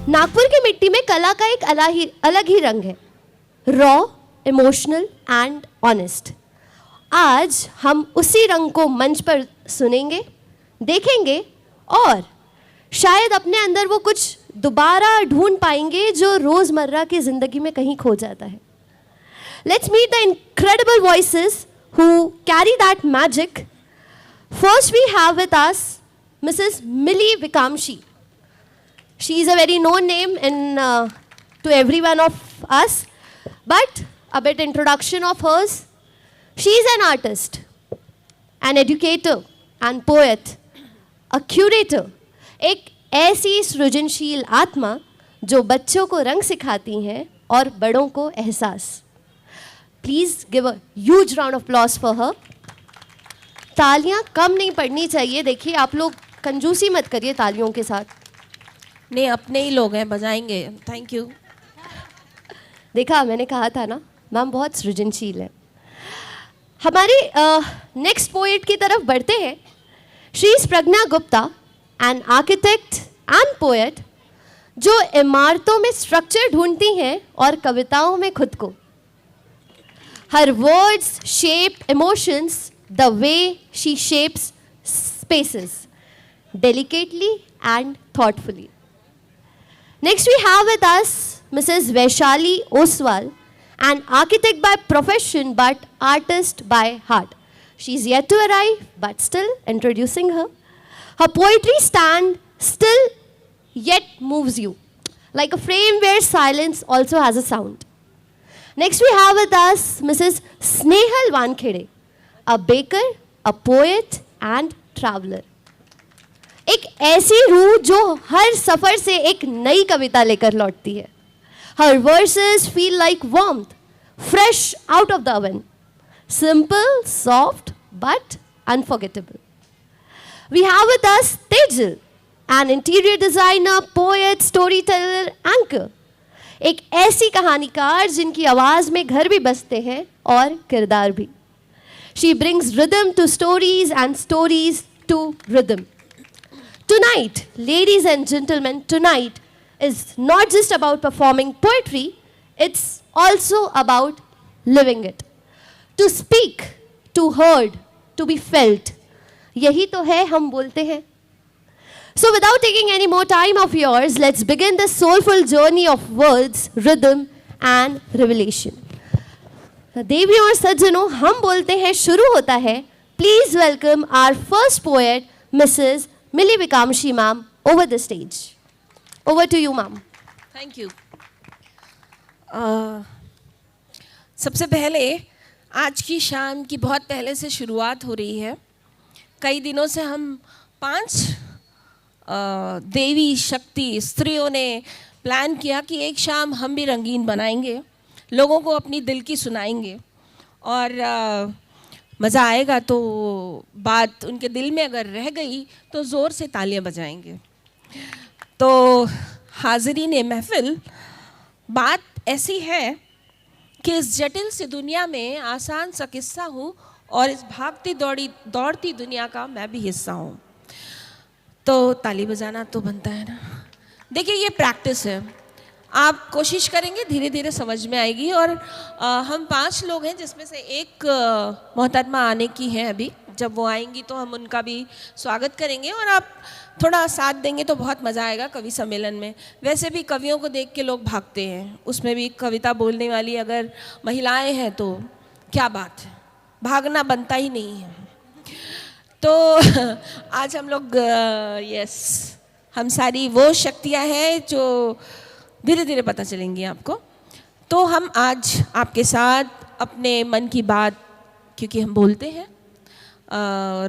नागपुर की मिट्टी में कला का एक अलग ही रंग है, रॉ, इमोशनल एंड ऑनेस्ट। आज हम उसी रंग को मंच पर सुनेंगे, देखेंगे और शायद अपने अंदर वो कुछ दोबारा ढूंढ पाएंगे जो रोजमर्रा की जिंदगी में कहीं खो जाता है। Let's meet the incredible voices who carry that magic. First we have with us Mrs. Millie Vikamshi. She is a very known name to everyone of us, but a bit introduction of hers. She is an artist, an educator and poet, a curator. एक ऐसी सृजनशील आत्मा जो बच्चों को रंग सिखाती हैं और बड़ों को एहसास। Please give a huge round of applause for her. तालियां कम नहीं पड़नी चाहिए। देखिए, आप लोग कंजूसी मत करिए तालियों के साथ। नहीं, अपने ही लोग हैं, बजाएंगे। Thank you. देखा, मैंने कहा था ना, मैम बहुत सृजनशील है। हमारी नेक्स्ट पोएट की तरफ बढ़ते हैं। She is Pragya Gupta, an architect and poet, जो इमारतों में स्ट्रक्चर ढूंढती हैं और कविताओं में खुद को। Her words shape emotions the way she shapes spaces, delicately and thoughtfully. Next we have with us Mrs. Vaishali Oswal, an architect by profession but artist by heart. She is yet to arrive, but still introducing her. Her poetry stands still yet moves you, like a frame where silence also has a sound. Next we have with us Mrs. Snehal Wankhede, a baker, a poet and traveler. एक ऐसी रूह जो हर सफर से एक नई कविता लेकर लौटती है। Her verses feel like warmth, fresh out of the oven, simple, soft but unforgettable. We have with us Tejal, an interior designer, poet, storyteller, anchor. एक ऐसी कहानीकार जिनकी आवाज में घर भी बसते हैं और किरदार भी। She brings rhythm to stories and stories to rhythm. Tonight, ladies and gentlemen, tonight is not just about performing poetry, it's also about living it. To speak, to heard, to be felt. यही तो है हम बोलते हैं। So without taking any more time of yours, let's begin this soulful journey of words, rhythm and revelation. देवियों और सज्जनों, हम बोलते हैं शुरू होता है। Please welcome our first poet, Mrs. Millie Vikamshi ma'am, over the stage. Over to you ma'am. Thank you. सबसे पहले आज की शाम की बहुत पहले से शुरुआत हो रही है। कई दिनों से हम 5 देवी शक्ति स्त्रियों ने प्लान किया कि एक शाम हम भी रंगीन बनाएंगे, लोगों को अपनी दिल की सुनाएंगे और मज़ा आएगा। तो बात उनके दिल में अगर रह गई तो ज़ोर से तालियां बजाएंगे। तो हाज़रीन महफ़िल, बात ऐसी है कि इस जटिल सी दुनिया में आसान सा किस्सा हूँ और इस भागती दौड़ती दुनिया का मैं भी हिस्सा हूँ। तो ताली बजाना तो बनता है ना। देखिए, ये प्रैक्टिस है, आप कोशिश करेंगे धीरे धीरे समझ में आएगी। और हम 5 लोग हैं जिसमें से एक मोहतरमा आने की है अभी। जब वो आएंगी तो हम उनका भी स्वागत करेंगे और आप थोड़ा साथ देंगे तो बहुत मज़ा आएगा कवि सम्मेलन में। वैसे भी कवियों को देख के लोग भागते हैं, उसमें भी कविता बोलने वाली अगर महिलाएं हैं तो क्या बात है, भागना बनता ही नहीं है। तो आज हम लोग हम सारी वो शक्तियाँ हैं जो धीरे धीरे पता चलेंगी आपको। तो हम आज आपके साथ अपने मन की बात, क्योंकि हम बोलते हैं,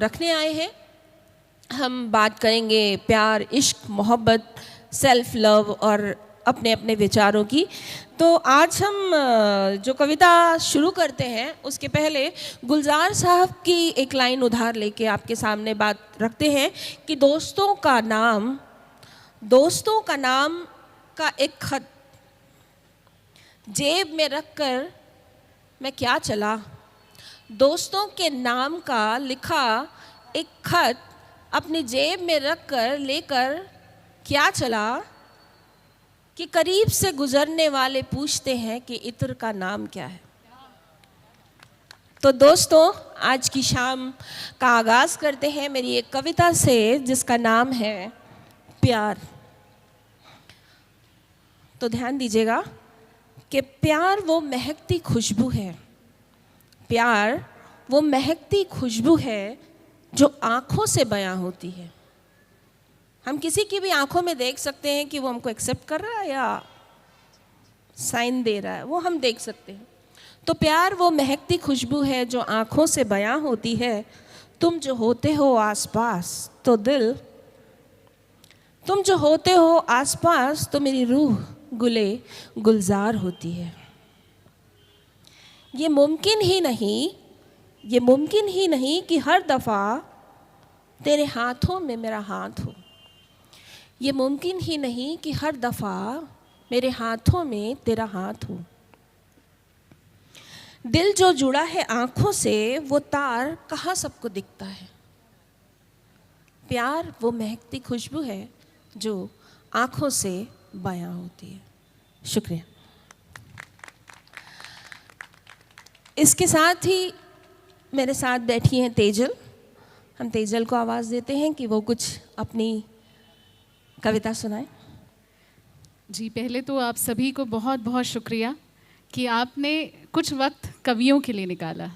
रखने आए हैं। हम बात करेंगे प्यार, इश्क, मोहब्बत, सेल्फ लव और अपने अपने विचारों की। तो आज हम जो कविता शुरू करते हैं उसके पहले गुलजार साहब की एक लाइन उधार लेके आपके सामने बात रखते हैं कि दोस्तों का नाम का एक खत जेब में रखकर मैं क्या चला। दोस्तों के नाम का लिखा एक खत अपनी जेब में रख कर लेकर क्या चला। कि करीब से गुजरने वाले पूछते हैं कि इत्र का नाम क्या है। तो दोस्तों, आज की शाम का आगाज़ करते हैं मेरी एक कविता से जिसका नाम है प्यार। तो ध्यान दीजिएगा कि प्यार वो महकती खुशबू है, प्यार वो महकती खुशबू है जो आँखों से बयां होती है। हम किसी की भी आँखों में देख सकते हैं कि वो हमको एक्सेप्ट कर रहा है या साइन दे रहा है, वो हम देख सकते हैं। तो प्यार वो महकती खुशबू है जो आँखों से बयां होती है। तुम जो होते हो आसपास तो दिल, तुम जो होते हो आसपास तो मेरी रूह गुले गुलजार होती है। ये मुमकिन ही नहीं कि हर दफ़ा तेरे हाथों में मेरा हाथ हो। ये मुमकिन ही नहीं कि हर दफ़ा मेरे हाथों में तेरा हाथ हो। दिल जो जुड़ा है आँखों से वो तार कहाँ सबको दिखता है। प्यार वो महकती खुशबू है जो आँखों से बयां होती है। शुक्रिया। इसके साथ ही मेरे साथ बैठी हैं तेजल। हम तेजल को आवाज़ देते हैं कि वो कुछ अपनी कविता सुनाएं। जी, पहले तो आप सभी को बहुत बहुत शुक्रिया कि आपने कुछ वक्त कवियों के लिए निकाला।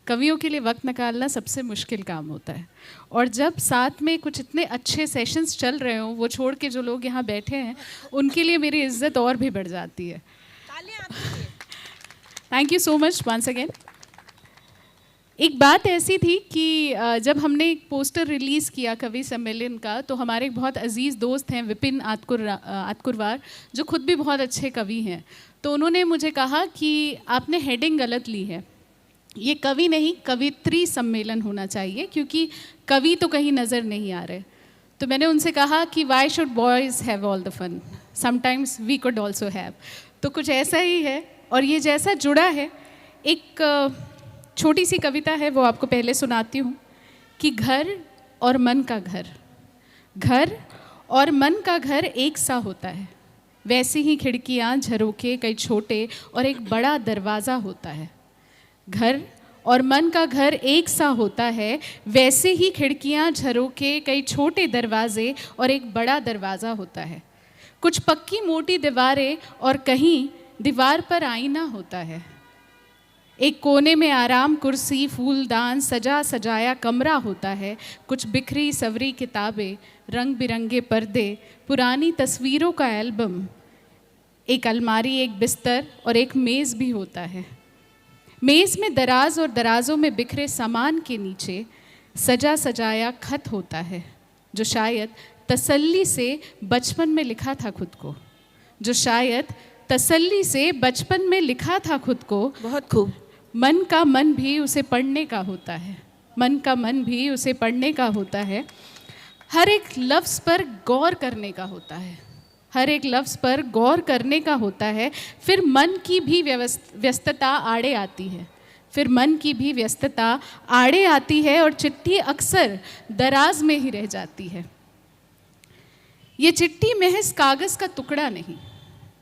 कवियों के लिए वक्त निकालना सबसे मुश्किल काम होता है, और जब साथ में कुछ इतने अच्छे सेशंस चल रहे हों, वो छोड़ के जो लोग यहाँ बैठे हैं उनके लिए मेरी इज्जत और भी बढ़ जाती है। Thank you so much once again. एक बात ऐसी थी कि जब हमने एक पोस्टर रिलीज़ किया कवि सम्मेलन का, तो हमारे एक बहुत अजीज़ दोस्त हैं विपिन आतकुरवार, जो खुद भी बहुत अच्छे कवि हैं। तो उन्होंने मुझे कहा कि आपने हेडिंग गलत ली है, ये कवि नहीं कवित्री सम्मेलन होना चाहिए, क्योंकि कवि तो कहीं नज़र नहीं आ रहे। तो मैंने उनसे कहा कि why should boys have all the fun, sometimes we could also have. तो कुछ ऐसा ही है, और ये जैसा जुड़ा है, एक छोटी सी कविता है, वो आपको पहले सुनाती हूँ कि घर और मन का घर, घर और मन का घर एक सा होता है, वैसे ही खिड़कियाँ झरोखे कई छोटे और एक बड़ा दरवाज़ा होता है। घर और मन का घर एक सा होता है, वैसे ही खिड़कियाँ झरोखे कई छोटे दरवाजे और एक बड़ा दरवाज़ा होता है। कुछ पक्की मोटी दीवारें और कहीं दीवार पर आईना होता है। एक कोने में आराम कुर्सी फूलदान सजा सजाया कमरा होता है। कुछ बिखरी सवरी किताबें, रंग बिरंगे पर्दे, पुरानी तस्वीरों का एल्बम, एक अलमारी, एक बिस्तर और एक मेज़ भी होता है। मेज़ में दराज और दराजों में बिखरे सामान के नीचे सजा सजाया खत होता है, जो शायद तसल्ली से बचपन में लिखा था खुद को, जो शायद तसल्ली से बचपन में लिखा था खुद को। बहुत खूब। मन का मन भी उसे पढ़ने का होता है, मन का मन भी उसे पढ़ने का होता है। हर एक लफ्ज़ पर गौर करने का होता है, हर एक लफ्ज़ पर गौर करने का होता है। फिर मन की भी व्यस्तता आड़े आती है, फिर मन की भी व्यस्तता आड़े आती है, और चिट्ठी अक्सर दराज में ही रह जाती है। ये चिट्ठी महज कागज़ का टुकड़ा नहीं,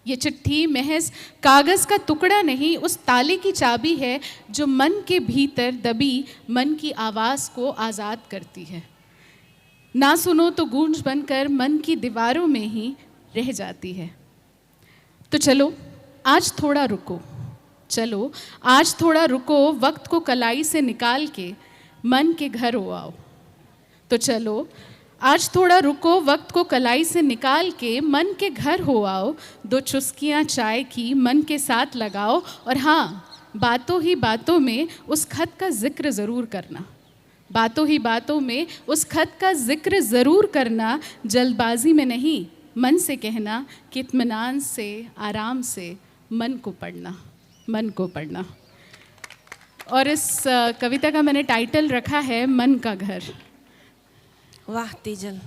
ये चिट्ठी महज कागज़ का टुकड़ा नहीं, उस ताले की चाबी है जो मन के भीतर दबी मन की आवाज़ को आज़ाद करती है। ना सुनो तो गूंज बनकर मन की दीवारों में ही रह जाती है। तो चलो आज थोड़ा रुको, चलो आज थोड़ा रुको, वक्त को कलाई से निकाल के मन के घर हो आओ। तो चलो आज थोड़ा रुको, वक्त को कलाई से निकाल के मन के घर हो आओ। दो चुस्कियाँ चाय की मन के साथ लगाओ, और हाँ, बातों ही बातों में उस खत का जिक्र ज़रूर करना, बातों ही बातों में उस खत का जिक्र ज़रूर करना। जल्दबाजी में नहीं, मन से कहना कि इत्मीनान से आराम से मन को पढ़ना, मन को पढ़ना। और इस कविता का मैंने टाइटल रखा है मन का घर। वाह तेजल,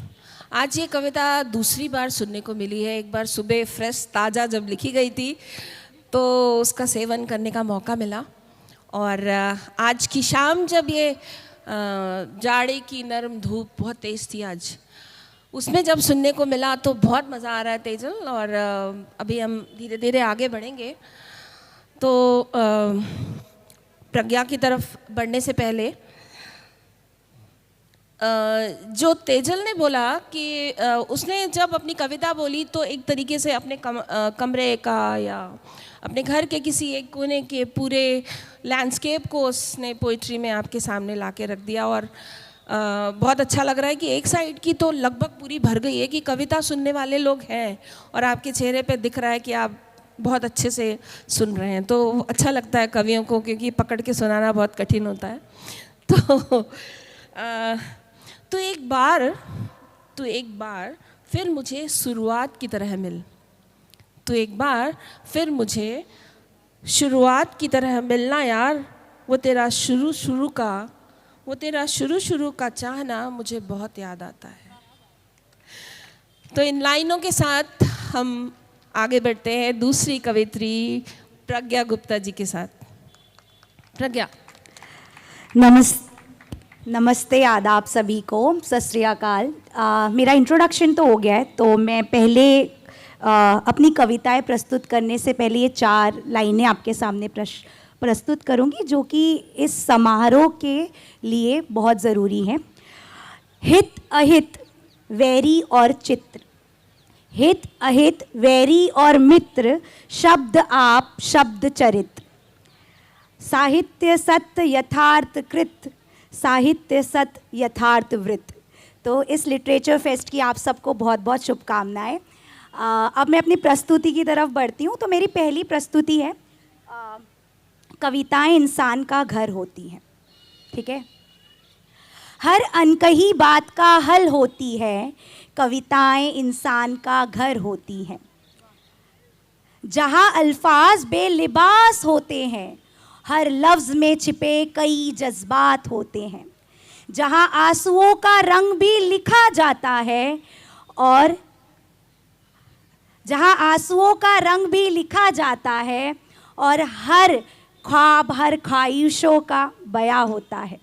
आज ये कविता दूसरी बार सुनने को मिली है। एक बार सुबह फ्रेश ताज़ा जब लिखी गई थी तो उसका सेवन करने का मौका मिला, और आज की शाम जब ये जाड़े की नरम धूप बहुत तेज़ थी आज, उसमें जब सुनने को मिला तो बहुत मज़ा आ रहा है तेजल। और अभी हम धीरे धीरे आगे बढ़ेंगे। तो प्रज्ञा की तरफ बढ़ने से पहले जो तेजल ने बोला कि उसने जब अपनी कविता बोली तो एक तरीके से अपने कमरे का या अपने घर के किसी एक कोने के पूरे लैंडस्केप को उसने पोइट्री में आपके सामने ला के रख दिया। और बहुत अच्छा लग रहा है कि एक साइड की तो लगभग पूरी भर गई है कि कविता सुनने वाले लोग हैं और आपके चेहरे पे दिख रहा है कि आप बहुत अच्छे से सुन रहे हैं। तो अच्छा लगता है कवियों को, क्योंकि पकड़ के सुनाना बहुत कठिन होता है। तो एक बार फिर मुझे शुरुआत की तरह मिल, तो एक बार फिर मुझे शुरुआत की तरह मिलना यार, वो तेरा शुरू का चाहना मुझे बहुत याद आता है। तो इन लाइनों के साथ हम आगे बढ़ते हैं दूसरी कवित्री प्रज्ञा गुप्ता जी के साथ। प्रज्ञा। नमस्ते, आदाब सभी को, सत श्री अकाल। मेरा इंट्रोडक्शन तो हो गया है, तो मैं पहले अपनी कविताएं प्रस्तुत करने से पहले ये 4 लाइनें आपके सामने प्रस्तुत करूंगी, जो कि इस समारोह के लिए बहुत ज़रूरी हैं। हित अहित वैरी और चित्र, हित अहित वैरी और मित्र, शब्द आप शब्द चरित्र, साहित्य सत्य यथार्थ कृत, साहित्य सत यथार्थ वृत्त। तो इस लिटरेचर फेस्ट की आप सबको बहुत बहुत शुभकामनाएं। अब मैं अपनी प्रस्तुति की तरफ बढ़ती हूँ। तो मेरी पहली प्रस्तुति है, कविताएं इंसान का घर होती हैं। ठीक है, हर अनकही बात का हल होती है, कविताएं इंसान का घर होती हैं। जहाँ अल्फाज बेलिबास होते हैं, हर लफ्ज़ में छिपे कई जज्बात होते हैं। जहाँ आंसुओं का रंग भी लिखा जाता है और जहाँ आंसुओं का रंग भी लिखा जाता है और हर ख्वाब हर ख्वाहिशों का बयां होता है,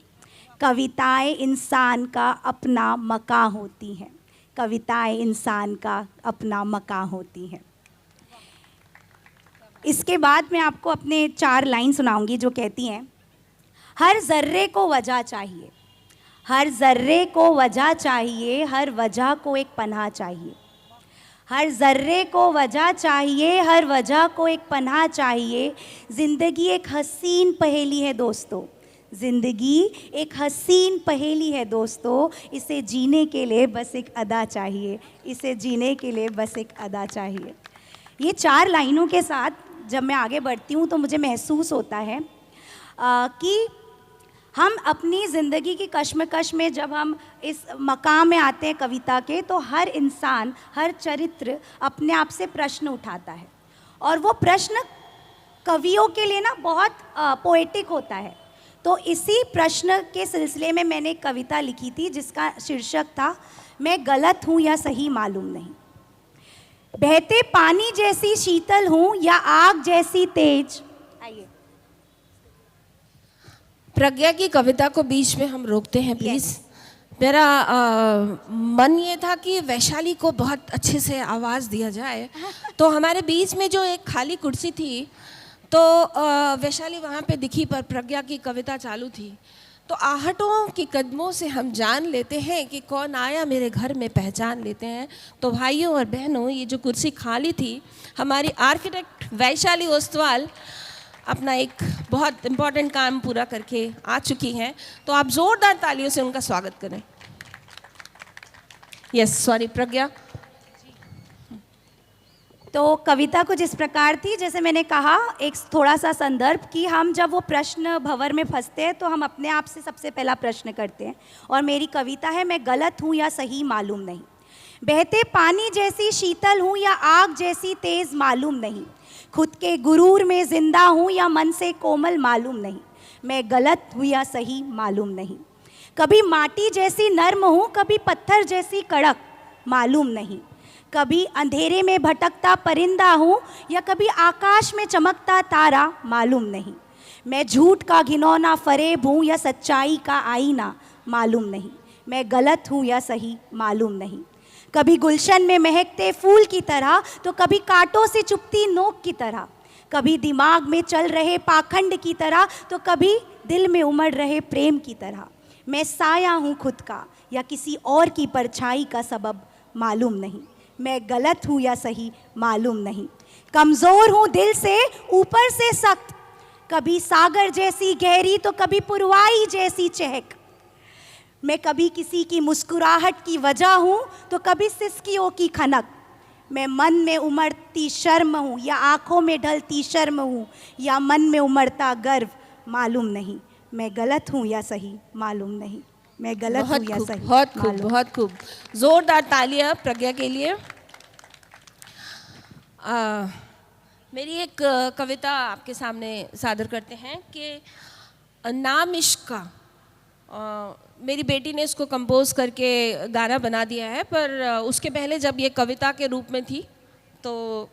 कविताएं इंसान का अपना मकां होती हैं, कविताएं इंसान का अपना मकां होती हैं। इसके बाद मैं आपको अपने 4 लाइन सुनाऊंगी जो कहती हैं, हर ज़र्रे को वजह चाहिए, हर ज़र्रे को वजह चाहिए, हर वजह को एक पनाह चाहिए, हर ज़र्रे को वजह चाहिए, हर वजह को एक पनाह चाहिए। ज़िंदगी एक हसीन पहेली है दोस्तों, ज़िंदगी एक हसीन पहेली है दोस्तों, इसे जीने के लिए बस एक अदा चाहिए, इसे जीने के लिए बस एक अदा चाहिए। ये 4 लाइनों के साथ जब मैं आगे बढ़ती हूँ तो मुझे महसूस होता है कि हम अपनी ज़िंदगी की कश्मकश में जब हम इस मकाम में आते हैं कविता के, तो हर इंसान हर चरित्र अपने आप से प्रश्न उठाता है और वो प्रश्न कवियों के लिए ना बहुत पोएटिक होता है। तो इसी प्रश्न के सिलसिले में मैंने एक कविता लिखी थी जिसका शीर्षक था, मैं गलत हूँ या सही मालूम नहीं। बहते पानी जैसी शीतल हूँ या आग जैसी तेज। आइए, प्रज्ञा की कविता को बीच में हम रोकते हैं प्लीज़। मेरा मन ये था कि वैशाली को बहुत अच्छे से आवाज़ दिया जाए, तो हमारे बीच में जो एक खाली कुर्सी थी, तो वैशाली वहाँ पे दिखी पर प्रज्ञा की कविता चालू थी। तो आहटों के कदमों से हम जान लेते हैं कि कौन आया मेरे घर में, पहचान लेते हैं। तो भाइयों और बहनों, ये जो कुर्सी खाली थी, हमारी आर्किटेक्ट वैशाली ओस्तवाल अपना एक बहुत इम्पॉर्टेंट काम पूरा करके आ चुकी हैं। तो आप ज़ोरदार तालियों से उनका स्वागत करें। यस, सॉरी प्रज्ञा। तो कविता कुछ इस प्रकार थी, जैसे मैंने कहा, एक थोड़ा सा संदर्भ कि हम जब वो प्रश्न भंवर में फंसते हैं तो हम अपने आप से सबसे पहला प्रश्न करते हैं। और मेरी कविता है, मैं गलत हूँ या सही मालूम नहीं। बहते पानी जैसी शीतल हूँ या आग जैसी तेज़ मालूम नहीं। खुद के गुरूर में जिंदा हूँ या मन से कोमल मालूम नहीं। मैं गलत हूँ या सही मालूम नहीं। कभी माटी जैसी नर्म हूँ, कभी पत्थर जैसी कड़क मालूम नहीं। कभी अंधेरे में भटकता परिंदा हूँ या कभी आकाश में चमकता तारा मालूम नहीं। मैं झूठ का घिनौना फरेब हूँ या सच्चाई का आईना मालूम नहीं। मैं गलत हूँ या सही मालूम नहीं। कभी गुलशन में महकते फूल की तरह तो कभी कांटों से चुभती नोक की तरह, कभी दिमाग में चल रहे पाखंड की तरह तो कभी दिल में उमड़ रहे प्रेम की तरह। मैं साया हूँ खुद का या किसी और की परछाई का सबब मालूम नहीं, मैं गलत हूँ या सही मालूम नहीं। कमज़ोर हूँ दिल से ऊपर से सख्त, कभी सागर जैसी गहरी तो कभी पुरवाई जैसी चहक। मैं कभी किसी की मुस्कुराहट की वजह हूँ तो कभी सिसकियों की खनक। मैं मन में उमड़ती शर्म हूँ या आँखों में ढलती शर्म हूँ या मन में उमड़ता गर्व मालूम नहीं, मैं गलत हूँ या सही मालूम नहीं, मैं गलत हूँ या सही। बहुत खूब, बहुत खूब। जोरदार तालियां प्रज्ञा के लिए। मेरी एक कविता आपके सामने सादर करते हैं कि नाम इश्क का। मेरी बेटी ने इसको कंपोज करके गाना बना दिया है, पर उसके पहले जब ये कविता के रूप में थी तो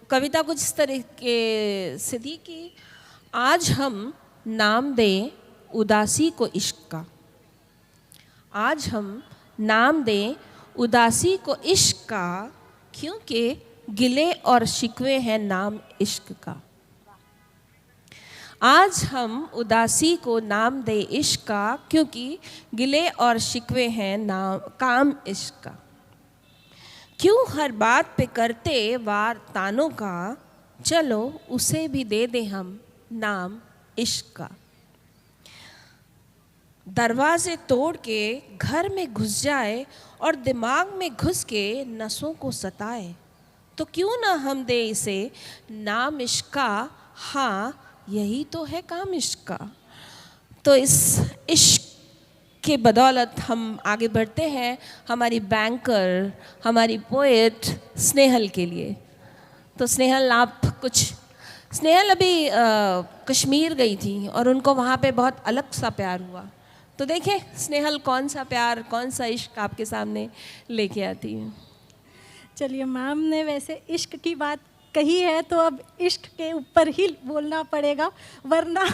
कविता कुछ इस तरीके से थी कि आज हम नाम दें उदासी को इश्क का, आज हम नाम दें उदासी को इश्क का, क्योंकि गिले और शिकवे हैं नाम इश्क का। आज हम उदासी को नाम दे इश्क का, क्योंकि गिले और शिकवे हैं नाम काम इश्क का। क्यों हर बात पे करते वार तानों का, चलो उसे भी दे दें हम नाम इश्क का। दरवाजे तोड़ के घर में घुस जाए और दिमाग में घुस के नसों को सताए, तो क्यों ना हम दे इसे नाम इश्क का, हाँ यही तो है काम इश्क का। तो इस इश्क के बदौलत हम आगे बढ़ते हैं हमारी बैंकर, हमारी पोएट स्नेहल के लिए। तो स्नेहल आप कुछ, स्नेहल अभी कश्मीर गई थी और उनको वहाँ पे बहुत अलग सा प्यार हुआ, तो देखें स्नेहल कौन सा प्यार, कौन सा इश्क आपके सामने लेके आती है। चलिए, मैम ने वैसे इश्क की बात कही है तो अब इश्क के ऊपर ही बोलना पड़ेगा, वरना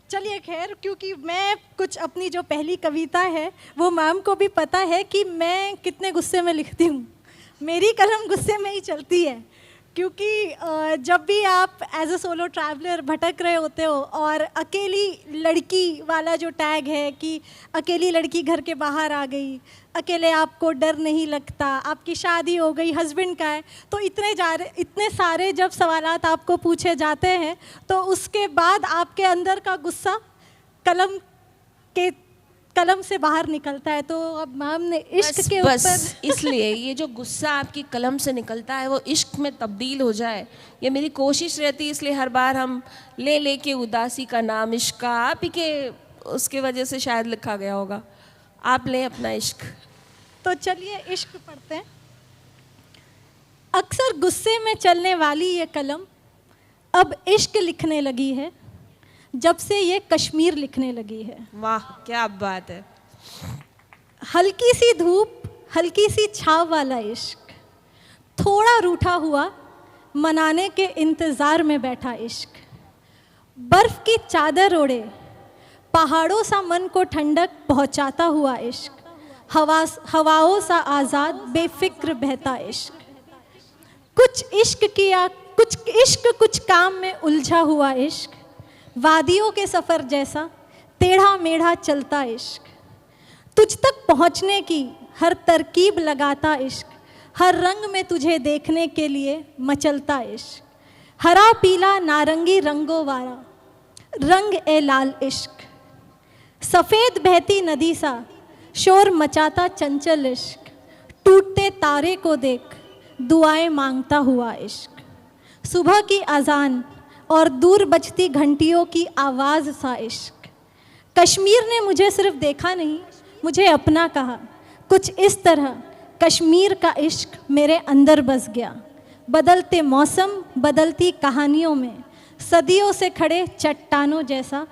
चलिए खैर, क्योंकि मैं कुछ अपनी जो पहली कविता है वो मैम को भी पता है कि मैं कितने गुस्से में लिखती हूँ। मेरी कलम गुस्से में ही चलती है, क्योंकि जब भी आप एज अ सोलो ट्रैवलर भटक रहे होते हो और अकेली लड़की वाला जो टैग है कि अकेली लड़की घर के बाहर आ गई, अकेले आपको डर नहीं लगता, आपकी शादी हो गई, हस्बैंड का है, तो इतने सारे जब सवालात आपको पूछे जाते हैं तो उसके बाद आपके अंदर का गुस्सा कलम से बाहर निकलता है। तो अब मैम ने इश्क के ऊपर इसलिए ये जो गुस्सा आपकी कलम से निकलता है वो इश्क में तब्दील हो जाए, ये मेरी कोशिश रहती है। इसलिए हर बार हम ले के उदासी का नाम इश्क का, आप ही के उसके वजह से शायद लिखा गया होगा। आप लें अपना इश्क। तो चलिए इश्क पढ़ते हैं। अक्सर गुस्से में चलने वाली ये कलम अब इश्क लिखने लगी है, जब से ये कश्मीर लिखने लगी है। वाह क्या बात है। हल्की सी धूप, हल्की सी छाव वाला इश्क, थोड़ा रूठा हुआ मनाने के इंतज़ार में बैठा इश्क, बर्फ़ की चादर ओढ़े पहाड़ों सा मन को ठंडक पहुंचाता हुआ इश्क, हवाओं सा आज़ाद बेफिक्र बहता इश्क, कुछ इश्क किया कुछ इश्क, कुछ काम में उलझा हुआ इश्क, वादियों के सफ़र जैसा टेढ़ा मेढ़ा चलता इश्क, तुझ तक पहुँचने की हर तरकीब लगाता इश्क, हर रंग में तुझे देखने के लिए मचलता इश्क, हरा पीला नारंगी रंगों वाला रंग ए लाल इश्क, सफ़ेद बहती नदी सा शोर मचाता चंचल इश्क, टूटते तारे को देख दुआएं मांगता हुआ इश्क, सुबह की अजान और दूर बजती घंटियों की आवाज़ सा इश्क। कश्मीर ने मुझे सिर्फ देखा नहीं, मुझे अपना कहा, कुछ इस तरह कश्मीर का इश्क मेरे अंदर बस गया। बदलते मौसम, बदलती कहानियों में सदियों से खड़े चट्टानों जैसा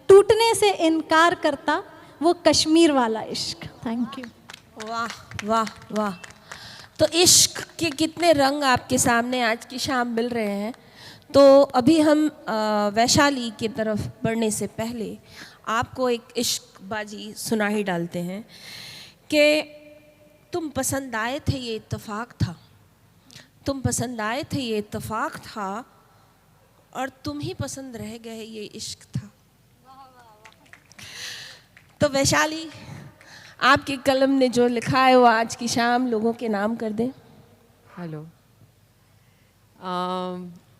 टूटने से इनकार करता वो कश्मीर वाला इश्क। Thank you. वाह वाह वाह। तो इश्क के कितने रंग आपके सामने आज की शाम मिल रहे हैं। तो अभी हम वैशाली की तरफ बढ़ने से पहले आपको एक इश्क बाजी सुना ही डालते हैं कि तुम पसंद आए थे ये इत्तेफाक था, तुम पसंद आए थे ये इत्तेफाक था, और तुम ही पसंद रह गए ये इश्क था। तो वैशाली, आपकी कलम ने जो लिखा है वो आज की शाम लोगों के नाम कर दें। हेलो,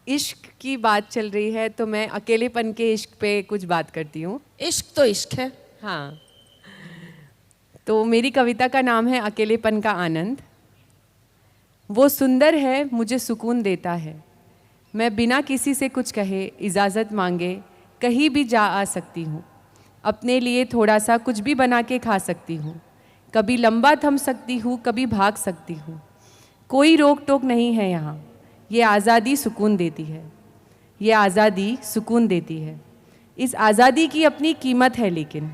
इश्क की बात चल रही है तो मैं अकेलेपन के इश्क पे कुछ बात करती हूँ। इश्क तो इश्क है। हाँ, तो मेरी कविता का नाम है अकेलेपन का आनंद। वो सुंदर है, मुझे सुकून देता है, मैं बिना किसी से कुछ कहे, इजाज़त मांगे कहीं भी जा आ सकती हूँ। अपने लिए थोड़ा सा कुछ भी बना के खा सकती हूँ, कभी लंबा थम सकती हूँ, कभी भाग सकती हूँ। कोई रोक टोक नहीं है यहाँ, ये आज़ादी सुकून देती है, ये आज़ादी सुकून देती है। इस आज़ादी की अपनी कीमत है लेकिन,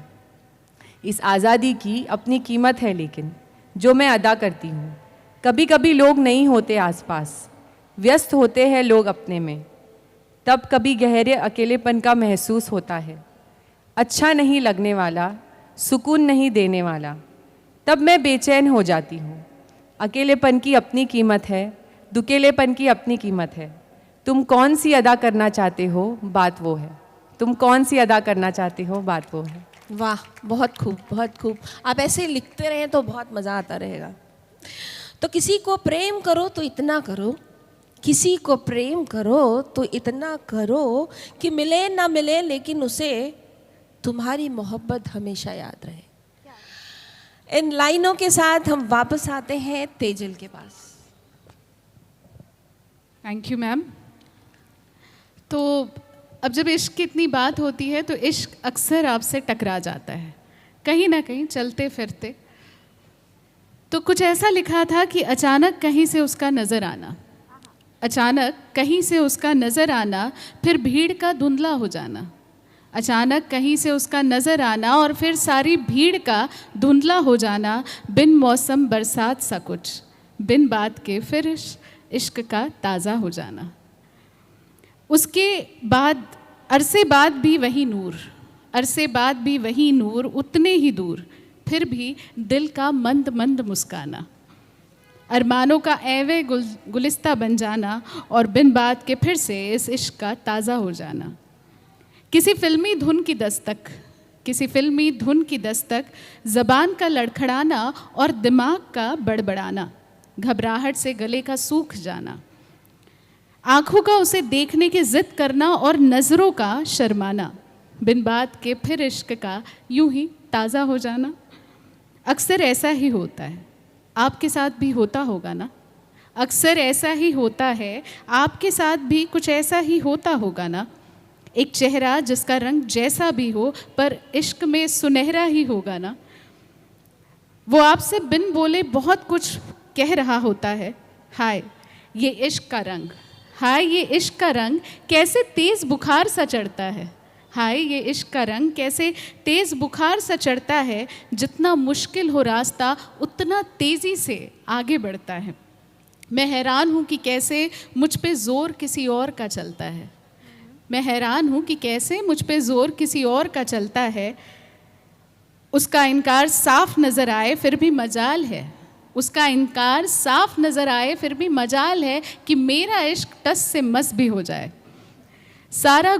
इस आज़ादी की अपनी कीमत है लेकिन, जो मैं अदा करती हूँ। कभी कभी लोग नहीं होते आसपास, व्यस्त होते हैं लोग अपने में, तब कभी गहरे अकेलेपन का महसूस होता है। अच्छा नहीं लगने वाला, सुकून नहीं देने वाला, तब मैं बेचैन हो जाती हूँ। अकेलेपन की अपनी कीमत है, दुकेलेपन की अपनी कीमत है। तुम कौन सी अदा करना चाहते हो, बात वो है। तुम कौन सी अदा करना चाहते हो, बात वो है। वाह, बहुत खूब, बहुत खूब। आप ऐसे लिखते रहें तो बहुत मज़ा आता रहेगा। तो किसी को प्रेम करो तो इतना करो, किसी को प्रेम करो तो इतना करो कि मिले ना मिले लेकिन उसे तुम्हारी मोहब्बत हमेशा याद रहे। इन लाइनों के साथ हम वापस आते हैं तेजल के पास। Thank you ma'am. तो अब जब इश्क की इतनी बात होती है तो इश्क अक्सर आपसे टकरा जाता है कहीं ना कहीं चलते फिरते। तो कुछ ऐसा लिखा था कि अचानक कहीं से उसका नज़र आना, अचानक कहीं से उसका नज़र आना, फिर भीड़ का धुंधला हो जाना। अचानक कहीं से उसका नज़र आना और फिर सारी भीड़ का धुंधला हो जाना। बिन मौसम बरसात सा कुछ, बिन बात के फिर इश्क का ताज़ा हो जाना। उसके बाद अरसे बाद भी वही नूर, अरसे बाद भी वही नूर, उतने ही दूर, फिर भी दिल का मंद मंद मुस्काना। अरमानों का एवे गुलिस्ता बन जाना और बिन बात के फिर से इस इश्क का ताज़ा हो जाना। किसी फिल्मी धुन की दस्तक, किसी फिल्मी धुन की दस्तक, ज़बान का लड़खड़ाना और दिमाग का बड़बड़ाना, घबराहट से गले का सूख जाना। आँखों का उसे देखने की ज़िद करना और नज़रों का शर्माना। बिन बात के फिर इश्क का यूं ही ताज़ा हो जाना। अक्सर ऐसा ही होता है, आपके साथ भी होता होगा ना। अक्सर ऐसा ही होता है, आपके साथ भी कुछ ऐसा ही होता होगा ना। एक चेहरा जिसका रंग जैसा भी हो पर इश्क में सुनहरा ही होगा ना। वो आपसे बिन बोले बहुत कुछ कह रहा होता है। हाय ये इश्क का रंग, हाय ये इश्क का रंग कैसे तेज़ बुखार सा चढ़ता है। हाय ये इश्क का रंग कैसे तेज़ बुखार सा चढ़ता है। जितना मुश्किल हो रास्ता उतना तेज़ी से आगे बढ़ता है। मैं हैरान हूँ कि कैसे मुझ पे ज़ोर किसी और का चलता है। मैं हैरान हूँ कि कैसे मुझ पे ज़ोर किसी और का चलता है। उसका इनकार साफ नज़र आए फिर भी मजाल है, उसका इनकार साफ नज़र आए फिर भी मजाल है कि मेरा इश्क टस से मस भी हो जाए। सारा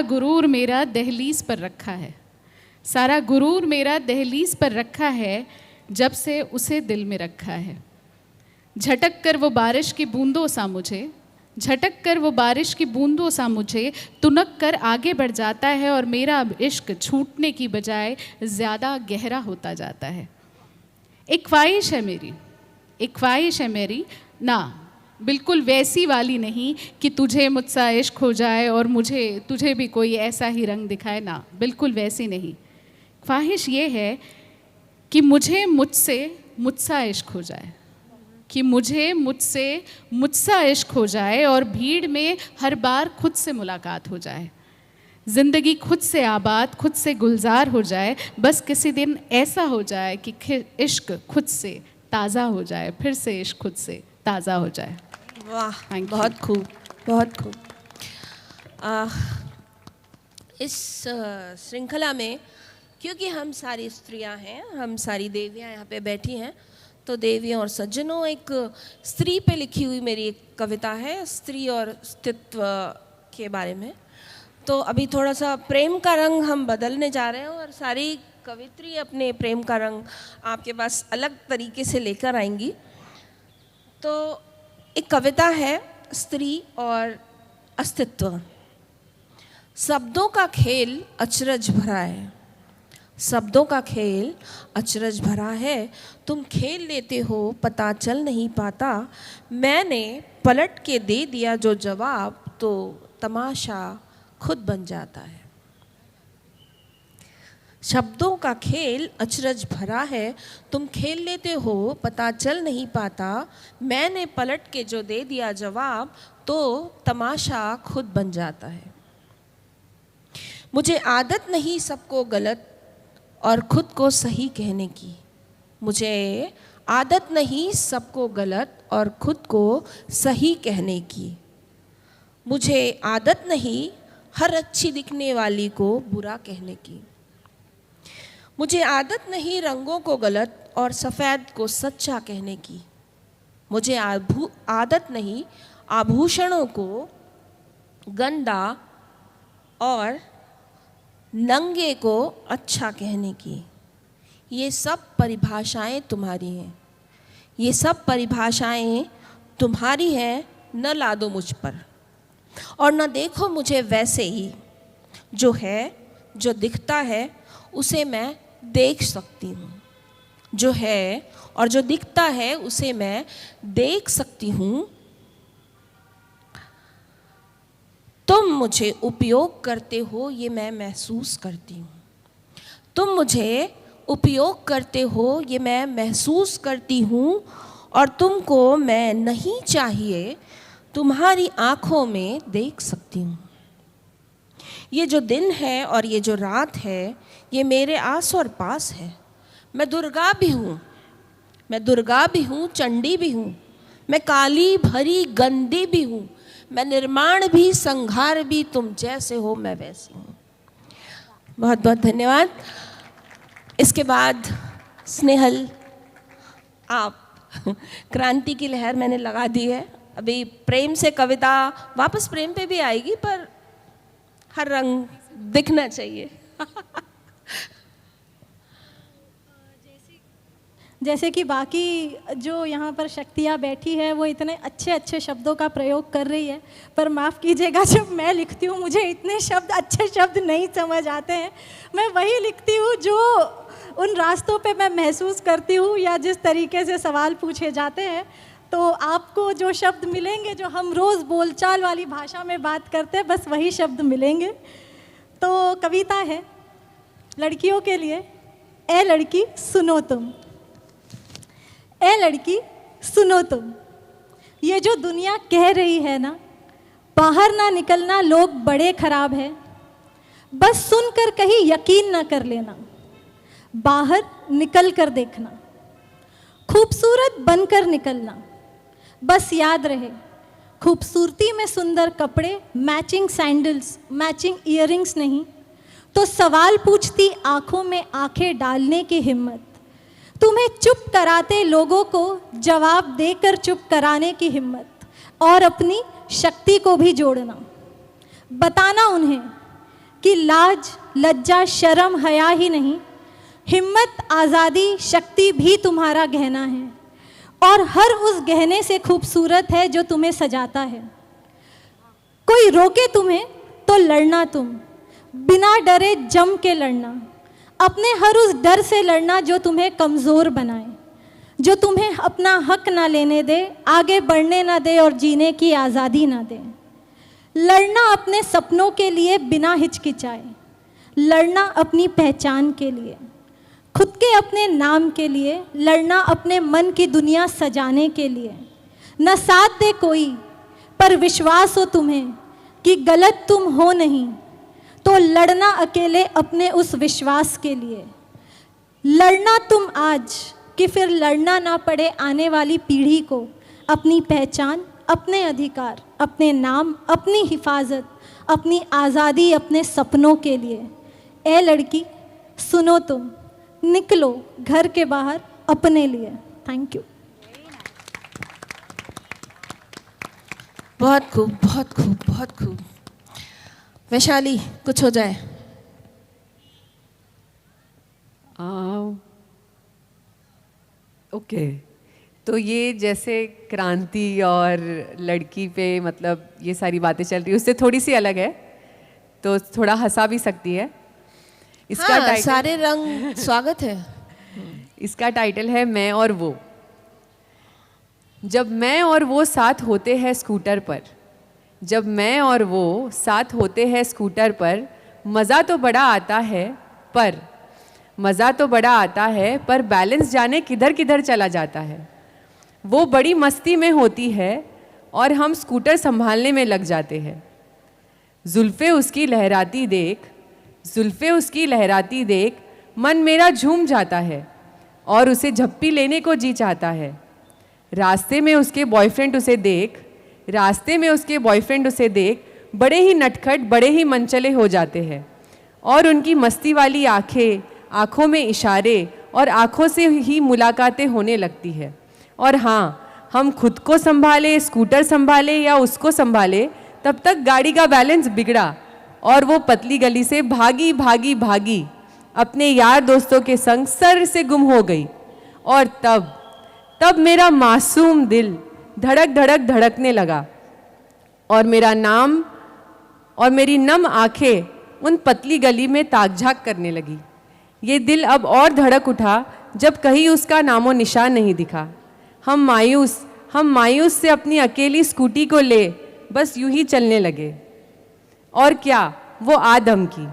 गुरूर मेरा दहलीज पर रखा है, सारा गुरूर मेरा दहलीज पर रखा है, जब से उसे दिल में रखा है। झटक कर वो बारिश की बूंदों सा मुझे, झटक कर वो बारिश की बूंदों सा मुझे तुनक कर आगे बढ़ जाता है और मेरा अब इश्क छूटने की बजाय ज़्यादा गहरा होता जाता है। एक ख्वाहिश है मेरी, एक ख्वाहिश है मेरी, ना बिल्कुल वैसी वाली नहीं कि तुझे मुझसा इश्क हो जाए और मुझे तुझे भी कोई ऐसा ही रंग दिखाए, ना बिल्कुल वैसी नहीं। ख्वाहिश ये है कि मुझे मुझसा इश्क हो जाए, कि मुझे मुझसा इश्क हो जाए और भीड़ में हर बार खुद से मुलाकात हो जाए। ज़िंदगी खुद से आबाद, खुद से गुलजार हो जाए। बस किसी दिन ऐसा हो जाए कि इश्क खुद से ताज़ा हो जाए, फिर से इश्क खुद से ताज़ा हो जाए। वाह, बहुत खूब, बहुत खूब। इस श्रृंखला में क्योंकि हम सारी स्त्रियां हैं, हम सारी देवियां यहाँ पे बैठी हैं, तो देवियों और सज्जनों, एक स्त्री पे लिखी हुई मेरी एक कविता है स्त्री और अस्तित्व के बारे में। तो अभी थोड़ा सा प्रेम का रंग हम बदलने जा रहे हैं और सारी कवित्री अपने प्रेम का रंग आपके पास अलग तरीके से लेकर आएंगी। तो एक कविता है स्त्री और अस्तित्व। शब्दों का खेल अचरज भरा है, शब्दों का खेल अचरज भरा है, तुम खेल लेते हो पता चल नहीं पाता, मैंने पलट के दे दिया जो जवाब तो तमाशा खुद बन जाता है। शब्दों का खेल अचरज भरा है, तुम खेल लेते हो पता चल नहीं पाता, मैंने पलट के जो दे दिया जवाब तो तमाशा खुद बन जाता है। मुझे आदत नहीं सबको गलत और खुद को सही कहने की, मुझे आदत नहीं सबको गलत और खुद को सही कहने की, मुझे आदत नहीं हर अच्छी दिखने वाली को बुरा कहने की, मुझे आदत नहीं रंगों को गलत और सफ़ेद को सच्चा कहने की, मुझे आदत नहीं आभूषणों को गंदा और नंगे को अच्छा कहने की। ये सब परिभाषाएं तुम्हारी हैं, ये सब परिभाषाएं तुम्हारी हैं, न लादो मुझ पर और न देखो मुझे वैसे ही, जो है जो दिखता है उसे मैं देख सकती हूँ, जो है और जो दिखता है उसे मैं देख सकती हूँ। तुम मुझे उपयोग करते हो ये मैं महसूस करती हूँ, तुम मुझे उपयोग करते हो ये मैं महसूस करती हूँ, और तुमको मैं नहीं चाहिए तुम्हारी आँखों में देख सकती हूँ। ये जो दिन है और ये जो रात है ये मेरे आस और पास है, मैं दुर्गा भी हूँ, मैं दुर्गा भी हूँ, चंडी भी हूँ, मैं काली भरी गंदी भी हूँ, मैं निर्माण भी संहार भी, तुम जैसे हो मैं वैसी हूँ। बहुत बहुत धन्यवाद। इसके बाद स्नेहल, आप क्रांति की लहर मैंने लगा दी है, अभी प्रेम से कविता वापस प्रेम पे भी आएगी, पर हर रंग दिखना चाहिए। जैसे कि बाकी जो यहाँ पर शक्तियाँ बैठी है वो इतने अच्छे अच्छे शब्दों का प्रयोग कर रही है, पर माफ़ कीजिएगा जब मैं लिखती हूँ मुझे इतने शब्द अच्छे शब्द नहीं समझ आते हैं। मैं वही लिखती हूँ जो उन रास्तों पे मैं महसूस करती हूँ या जिस तरीके से सवाल पूछे जाते हैं। तो आपको जो शब्द मिलेंगे जो हम रोज़ बोलचाल वाली भाषा में बात करते हैं बस वही शब्द मिलेंगे। तो कविता है लड़कियों के लिए। ए लड़की सुनो तुम, ए लड़की सुनो तुम, ये जो दुनिया कह रही है ना बाहर ना निकलना लोग बड़े खराब हैं, बस सुनकर कहीं यकीन ना कर लेना, बाहर निकल कर देखना, खूबसूरत बनकर निकलना, बस याद रहे खूबसूरती में सुंदर कपड़े, मैचिंग सैंडल्स, मैचिंग ईयरिंग्स नहीं, तो सवाल पूछती आंखों में आंखें डालने की हिम्मत, तुम्हें चुप कराते लोगों को जवाब देकर चुप कराने की हिम्मत, और अपनी शक्ति को भी जोड़ना, बताना उन्हें कि लाज लज्जा शर्म हया ही नहीं, हिम्मत आज़ादी शक्ति भी तुम्हारा गहना है, और हर उस गहने से खूबसूरत है जो तुम्हें सजाता है। कोई रोके तुम्हें तो लड़ना तुम, बिना डरे जम के लड़ना, अपने हर उस डर से लड़ना जो तुम्हें कमज़ोर बनाए, जो तुम्हें अपना हक ना लेने दे, आगे बढ़ने ना दे और जीने की आज़ादी ना दे। लड़ना अपने सपनों के लिए बिना हिचकिचाए, लड़ना अपनी पहचान के लिए, खुद के अपने नाम के लिए, लड़ना अपने मन की दुनिया सजाने के लिए। न साथ दे कोई पर विश्वास हो तुम्हें कि गलत तुम हो नहीं, तो लड़ना अकेले अपने उस विश्वास के लिए। लड़ना तुम आज कि फिर लड़ना ना पड़े आने वाली पीढ़ी को, अपनी पहचान, अपने अधिकार, अपने नाम, अपनी हिफाजत, अपनी आज़ादी, अपने सपनों के लिए। ए लड़की सुनो तुम, निकलो घर के बाहर अपने लिए। Thank you. बहुत खूब, बहुत खूब, बहुत खूब। वैशाली, कुछ हो जाए। ओके, तो ये जैसे क्रांति और लड़की पे मतलब ये सारी बातें चल रही है, उससे थोड़ी सी अलग है, तो थोड़ा हंसा भी सकती है। इसका हाँ, टाइटल सारे रंग स्वागत है। इसका टाइटल है मैं और वो। जब मैं और वो साथ होते हैं स्कूटर पर, जब मैं और वो साथ होते हैं स्कूटर पर, मज़ा तो बड़ा आता है, पर मज़ा तो बड़ा आता है, पर बैलेंस जाने किधर किधर चला जाता है। वो बड़ी मस्ती में होती है और हम स्कूटर संभालने में लग जाते हैं। जुल्फ़े उसकी लहराती देख, जुल्फ़े उसकी लहराती देख, मन मेरा झूम जाता है और उसे झप्पी लेने को जी चाहता है। रास्ते में उसके बॉयफ्रेंड उसे देख, रास्ते में उसके बॉयफ्रेंड उसे देख, बड़े ही नटखट, बड़े ही मनचले हो जाते हैं और उनकी मस्ती वाली आंखें, आँखों में इशारे और आँखों से ही मुलाकातें होने लगती है। और हाँ, हम खुद को संभाले, स्कूटर संभाले या उसको संभाले, तब तक गाड़ी का बैलेंस बिगड़ा और वो पतली गली से भागी भागी भागी अपने यार दोस्तों के संग सर से गुम हो गई। और तब मेरा मासूम दिल धड़क धड़क धड़कने लगा और मेरा नाम और मेरी नम आंखें उन पतली गली में ताक-झाक करने लगी। ये दिल अब और धड़क उठा जब कहीं उसका नामो निशान नहीं दिखा। हम मायूस से अपनी अकेली स्कूटी को ले बस यूं ही चलने लगे। और क्या, वो आ धमकी,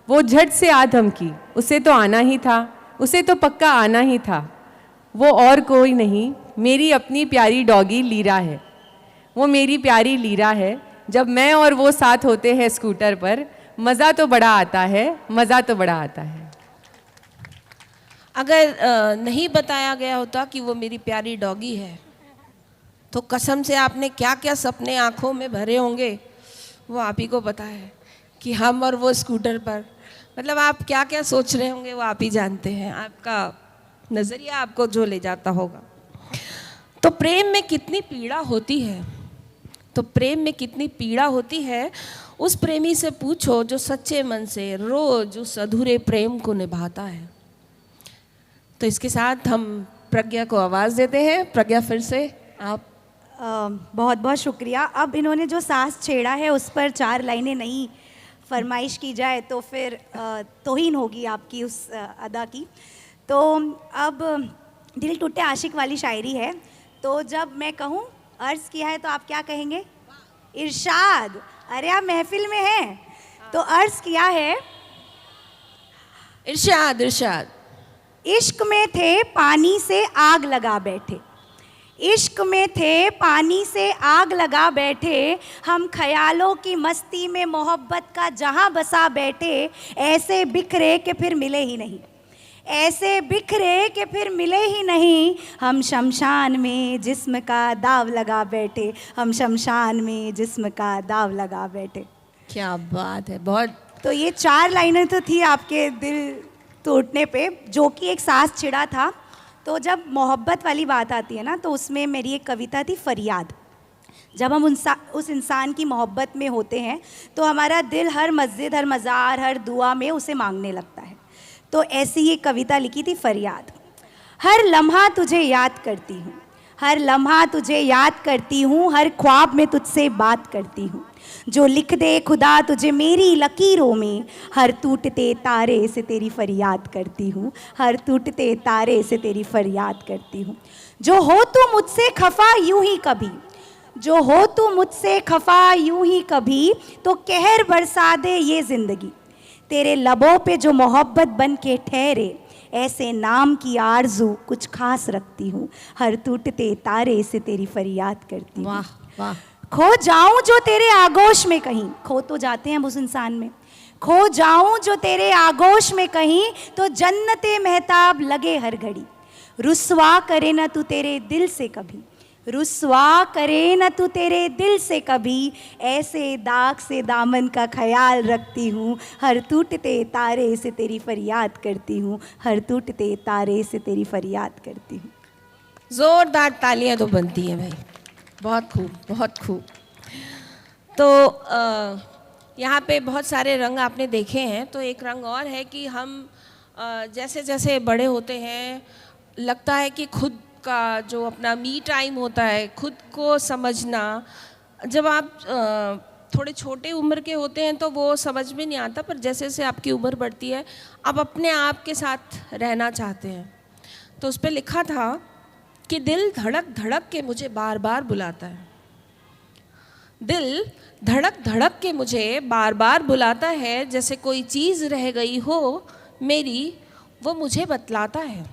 वो झट से आ धमकी। उसे तो आना ही था, उसे तो पक्का आना ही था। वो और कोई नहीं, मेरी अपनी प्यारी डॉगी लीरा है। वो मेरी प्यारी लीरा है। जब मैं और वो साथ होते हैं स्कूटर पर, मज़ा तो बड़ा आता है, मज़ा तो बड़ा आता है। अगर नहीं बताया गया होता कि वो मेरी प्यारी डॉगी है, तो कसम से आपने क्या क्या सपने आँखों में भरे होंगे वो आप ही को पता है। कि हम और वो स्कूटर पर, मतलब आप क्या क्या सोच रहे होंगे वो आप ही जानते हैं। आपका नज़रिया आपको जो ले जाता होगा। तो प्रेम में कितनी पीड़ा होती है, तो प्रेम में कितनी पीड़ा होती है उस प्रेमी से पूछो जो सच्चे मन से रोज उस अधूरे प्रेम को निभाता है। तो इसके साथ हम प्रज्ञा को आवाज़ देते हैं। प्रज्ञा, फिर से आप। बहुत बहुत शुक्रिया। अब इन्होंने जो सांस छेड़ा है उस पर 4 लाइनें नहीं फरमाइश की जाए तो फिर तौहीन होगी आपकी उस अदा की। तो अब दिल टूटे आशिक वाली शायरी है, तो जब मैं कहूँ अर्ज़ किया है तो आप क्या कहेंगे? इरशाद। अरे आप महफिल में हैं तो अर्ज़ किया है। इरशाद, इरशाद। इश्क में थे पानी से आग लगा बैठे, इश्क में थे पानी से आग लगा बैठे, हम ख्यालों की मस्ती में मोहब्बत का जहां बसा बैठे, ऐसे बिखरे कि फिर मिले ही नहीं, ऐसे बिखरे कि फिर मिले ही नहीं, हम शमशान में जिस्म का दाव लगा बैठे, हम शमशान में जिस्म का दाव लगा बैठे। क्या बात है, बहुत। तो ये 4 लाइनें तो थी आपके दिल टूटने पे, जो कि एक सांस छिड़ा था। तो जब मोहब्बत वाली बात आती है ना, तो उसमें मेरी एक कविता थी फरियाद। जब हम उस इंसान की मोहब्बत में होते हैं तो हमारा दिल हर मस्जिद, हर मज़ार, हर दुआ में उसे मांगने लगता है। तो ऐसी ही कविता लिखी थी फरियाद। हर लम्हा तुझे याद करती हूँ, हर लम्हा तुझे याद करती हूँ, हर ख्वाब में तुझसे बात करती हूँ, जो लिख दे खुदा तुझे मेरी लकीरों में, हर टूटते तारे से तेरी फरियाद करती हूँ, हर टूटते तारे से तेरी फरियाद करती हूँ। जो हो तू मुझसे खफा यूं ही कभी, जो हो तू मुझसे खफा यूं ही कभी, तो कहर बरसा दे ये ज़िंदगी, तेरे लबों पे जो मोहब्बत बन के ठहरे, ऐसे नाम की आरज़ू कुछ खास रखती हूँ, हर टूटते तारे से तेरी फरियाद करती हूँ। वाह वाह। खो जाऊं जो तेरे आगोश में कहीं, खो तो जाते हैं हम उस इंसान में, खो जाऊं जो तेरे आगोश में कहीं, तो जन्नते महताब लगे हर घड़ी, रुस्वा करे ना तू तेरे दिल से कभी, रुस्वा करे न तू तेरे दिल से कभी, ऐसे दाग से दामन का ख्याल रखती हूँ, हर टूटते तारे से तेरी फरियाद करती हूँ, हर टूटते तारे से तेरी फरियाद करती हूँ। ज़ोरदार तालियां तो बनती हैं भाई, बहुत खूब, बहुत खूब। तो यहाँ पे बहुत सारे रंग आपने देखे हैं, तो एक रंग और है कि हम जैसे जैसे बड़े होते हैं लगता है कि खुद का जो अपना मी टाइम होता है, खुद को समझना, जब आप थोड़े छोटे उम्र के होते हैं तो वो समझ में नहीं आता, पर जैसे जैसे आपकी उम्र बढ़ती है आप अपने आप के साथ रहना चाहते हैं। तो उस पर लिखा था कि दिल धड़क धड़क के मुझे बार बार बुलाता है, दिल धड़क धड़क के मुझे बार बार बुलाता है, जैसे कोई चीज़ रह गई हो मेरी वो मुझे बतलाता है,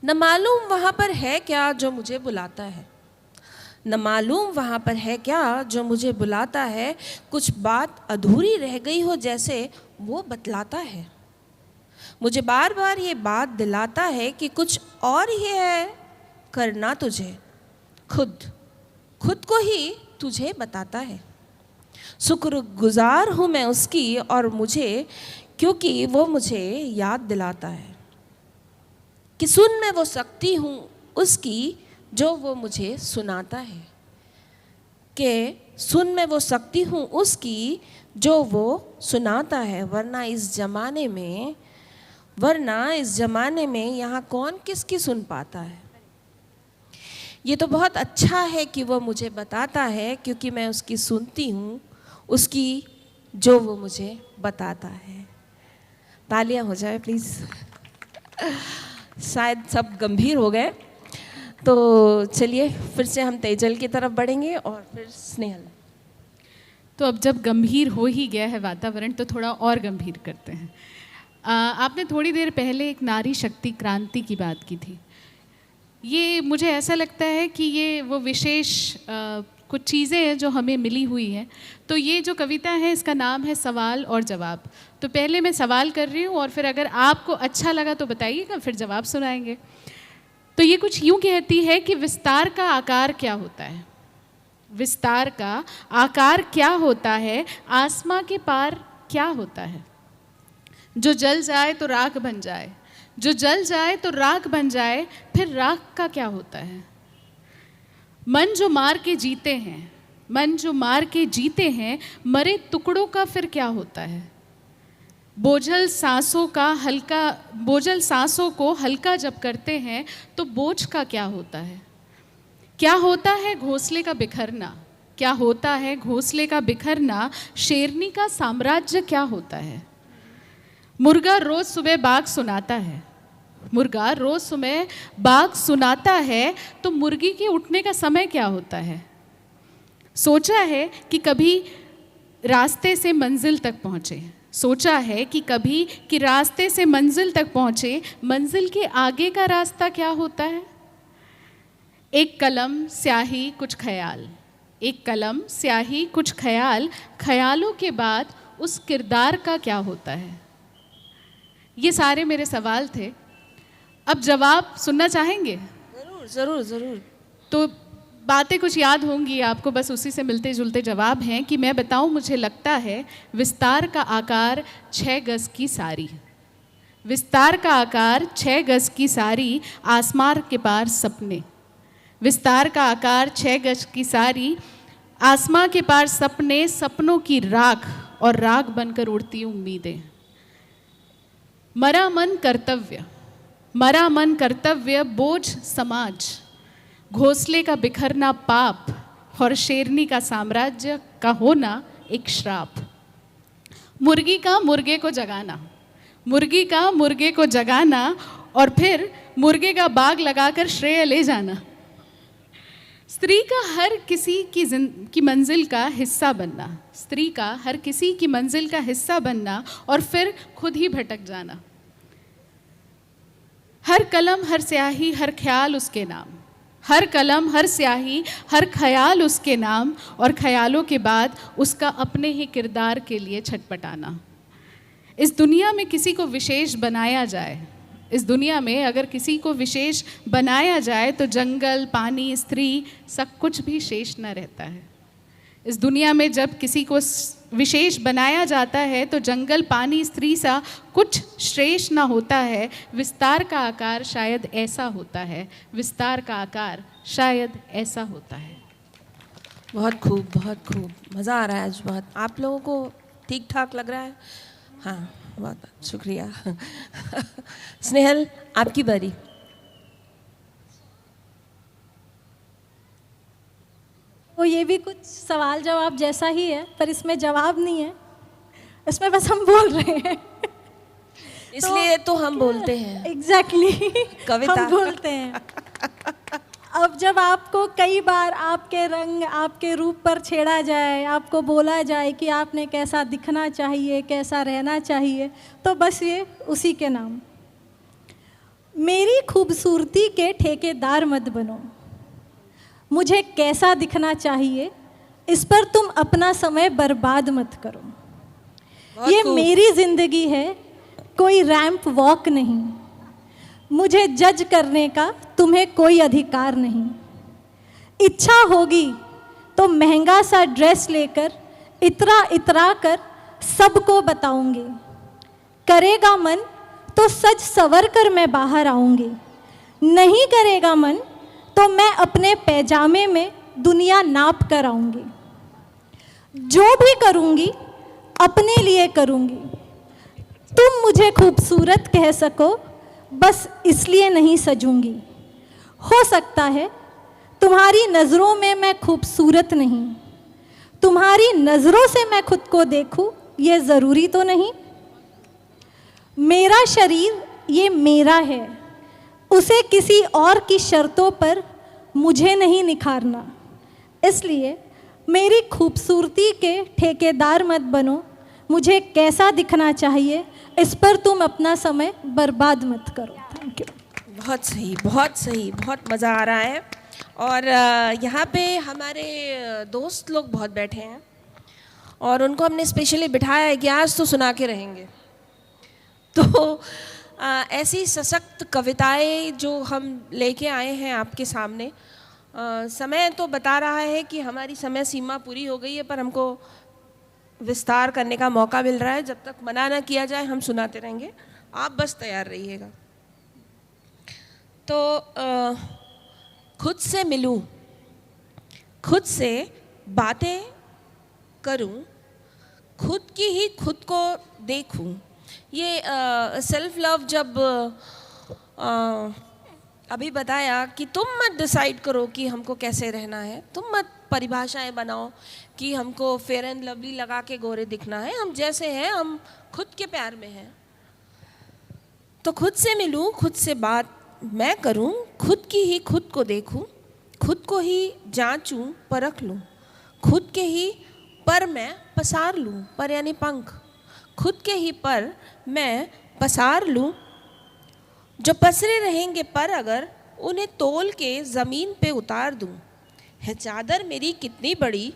न मालूम वहाँ पर है क्या जो मुझे बुलाता है, न मालूम वहाँ पर है क्या जो मुझे बुलाता है, कुछ बात अधूरी रह गई हो जैसे वो बतलाता है, मुझे बार बार ये बात दिलाता है कि कुछ और ही है करना तुझे, खुद खुद को ही तुझे बताता है, शुक्रगुजार हूँ मैं उसकी और मुझे, क्योंकि वो मुझे याद दिलाता है कि सुन मैं वो सकती हूँ उसकी जो वो मुझे सुनाता है, कि सुन मैं वो सकती हूँ उसकी जो वो सुनाता है, वरना इस ज़माने में यहाँ कौन किसकी सुन पाता है। ये तो बहुत अच्छा है कि वो मुझे बताता है, क्योंकि मैं उसकी सुनती हूँ उसकी जो वो मुझे बताता है। तालियां हो जाए प्लीज़। शायद सब गंभीर हो गए, तो चलिए फिर से हम तेजल की तरफ बढ़ेंगे और फिर स्नेहल। तो अब जब गंभीर हो ही गया है वातावरण तो थोड़ा और गंभीर करते हैं। आपने थोड़ी देर पहले एक नारी शक्ति क्रांति की बात की थी। ये मुझे ऐसा लगता है कि ये वो विशेष कुछ चीज़ें हैं जो हमें मिली हुई हैं। तो ये जो कविता है इसका नाम है सवाल और जवाब। तो पहले मैं सवाल कर रही हूँ और फिर अगर आपको अच्छा लगा तो बताइएगा, फिर जवाब सुनाएंगे। तो ये कुछ यूँ कहती है कि विस्तार का आकार क्या होता है, विस्तार का आकार क्या होता है, आसमां के पार क्या होता है, जो जल जाए तो राख बन जाए, जो जल जाए तो राख बन जाए, फिर राख का क्या होता है। मन जो मार के जीते हैं, मन जो मार के जीते हैं, मरे टुकड़ों का फिर क्या होता है। बोझल सांसों को हल्का जब करते हैं तो बोझ का क्या होता है। क्या होता है घोंसले का बिखरना, क्या होता है घोंसले का बिखरना, शेरनी का साम्राज्य क्या होता है। मुर्गा रोज सुबह बाग सुनाता है, मुर्गा रोज सुबह बाग सुनाता है, तो मुर्गी के उठने का समय क्या होता है। सोचा है कि कभी रास्ते से मंजिल तक पहुँचे, सोचा है कि कभी कि रास्ते से मंजिल तक पहुँचे, मंजिल के आगे का रास्ता क्या होता है। एक कलम स्याही कुछ ख्याल, एक कलम स्याही कुछ ख्याल, ख्यालों के बाद उस किरदार का क्या होता है। ये सारे मेरे सवाल थे। अब जवाब सुनना चाहेंगे? ज़रूर ज़रूर ज़रूर। तो बातें कुछ याद होंगी आपको, बस उसी से मिलते जुलते जवाब हैं कि मैं बताऊं, मुझे लगता है विस्तार का आकार 6 गज की सारी, विस्तार का आकार 6 गज की सारी, आसमान के पार सपने, विस्तार का आकार 6 गज की सारी, आसमां के पार सपने, सपनों की राख और राख बनकर उड़ती उम्मीदें। मरा मन कर्तव्य, मरा मन कर्तव्य, बोझ समाज, घोंसले का बिखरना पाप, और शेरनी का साम्राज्य का होना एक श्राप। मुर्गी का मुर्गे को जगाना, मुर्गी का मुर्गे को जगाना, और फिर मुर्गे का बाग लगाकर श्रेय ले जाना। स्त्री का हर किसी की मंजिल का हिस्सा बनना, स्त्री का हर किसी की मंजिल का हिस्सा बनना, और फिर खुद ही भटक जाना। हर कलम हर स्याही हर ख्याल उसके नाम, हर कलम हर स्याही हर ख्याल उसके नाम, और ख्यालों के बाद उसका अपने ही किरदार के लिए छटपटाना। इस दुनिया में किसी को विशेष बनाया जाए, इस दुनिया में अगर किसी को विशेष बनाया जाए तो जंगल, पानी, स्त्री, सब कुछ भी शेष न रहता है। इस दुनिया में जब किसी को विशेष बनाया जाता है तो जंगल, पानी, स्त्री सा कुछ श्रेष्ठ ना होता है। विस्तार का आकार शायद ऐसा होता है, विस्तार का आकार शायद ऐसा होता है। बहुत खूब, बहुत खूब, मज़ा आ रहा है आज बहुत। आप लोगों को ठीक ठाक लग रहा है? हाँ, बहुत बहुत शुक्रिया। स्नेहल, आपकी बारी। तो ये भी कुछ सवाल जवाब जैसा ही है, पर इसमें जवाब नहीं है, इसमें बस हम बोल रहे हैं। इसलिए तो हम बोलते हैं। एग्जैक्टली कविता। हम बोलते हैं। अब जब आपको कई बार आपके रंग, आपके रूप पर छेड़ा जाए, आपको बोला जाए कि आपने कैसा दिखना चाहिए, कैसा रहना चाहिए, तो बस ये उसी के नाम। मेरी खूबसूरती के ठेकेदार मत बनो। मुझे कैसा दिखना चाहिए, इस पर तुम अपना समय बर्बाद मत करो। ये मेरी ज़िंदगी है, कोई रैंप वॉक नहीं। मुझे जज करने का तुम्हें कोई अधिकार नहीं। इच्छा होगी तो महंगा सा ड्रेस लेकर इतरा इतरा कर सबको बताऊंगी। करेगा मन तो सज सवर कर मैं बाहर आऊंगी। नहीं करेगा मन तो मैं अपने पैजामे में दुनिया नाप कर आऊंगी। जो भी करूंगी अपने लिए करूंगी। तुम मुझे खूबसूरत कह सको, बस इसलिए नहीं सजूंगी। हो सकता है तुम्हारी नज़रों में मैं खूबसूरत नहीं, तुम्हारी नज़रों से मैं खुद को देखूं, ये ज़रूरी तो नहीं। मेरा शरीर ये मेरा है, उसे किसी और की शर्तों पर मुझे नहीं निखारना। इसलिए मेरी खूबसूरती के ठेकेदार मत बनो। मुझे कैसा दिखना चाहिए, इस पर तुम अपना समय बर्बाद मत करो। Thank you. बहुत सही, बहुत सही, बहुत मज़ा आ रहा है। और यहाँ पे हमारे दोस्त लोग बहुत बैठे हैं और उनको हमने स्पेशली बिठाया है कि आज तो सुना के रहेंगे। तो ऐसी सशक्त कविताएं जो हम लेके आए हैं आपके सामने। समय तो बता रहा है कि हमारी समय सीमा पूरी हो गई है, पर हमको विस्तार करने का मौका मिल रहा है। जब तक मना ना किया जाए हम सुनाते रहेंगे, आप बस तैयार रहिएगा। तो खुद से मिलूं, खुद से बातें करूं, खुद की ही खुद को देखूं। ये सेल्फ लव जब अभी बताया कि तुम मत डिसाइड करो कि हमको कैसे रहना है, तुम मत परिभाषाएं बनाओ कि हमको फेयर एंड लवली लगा के गोरे दिखना है। हम जैसे हैं, हम खुद के प्यार में हैं। तो खुद से मिलूं, खुद से बात मैं करूं, खुद की ही खुद को देखूं, खुद को ही जांचूं, परख लूं, खुद के ही पर मैं पसार लूं, पर यानी पंख, खुद के ही पर मैं पसार लूं। जो पसरे रहेंगे पर अगर उन्हें तोल के ज़मीन पे उतार दूं। है चादर मेरी कितनी बड़ी,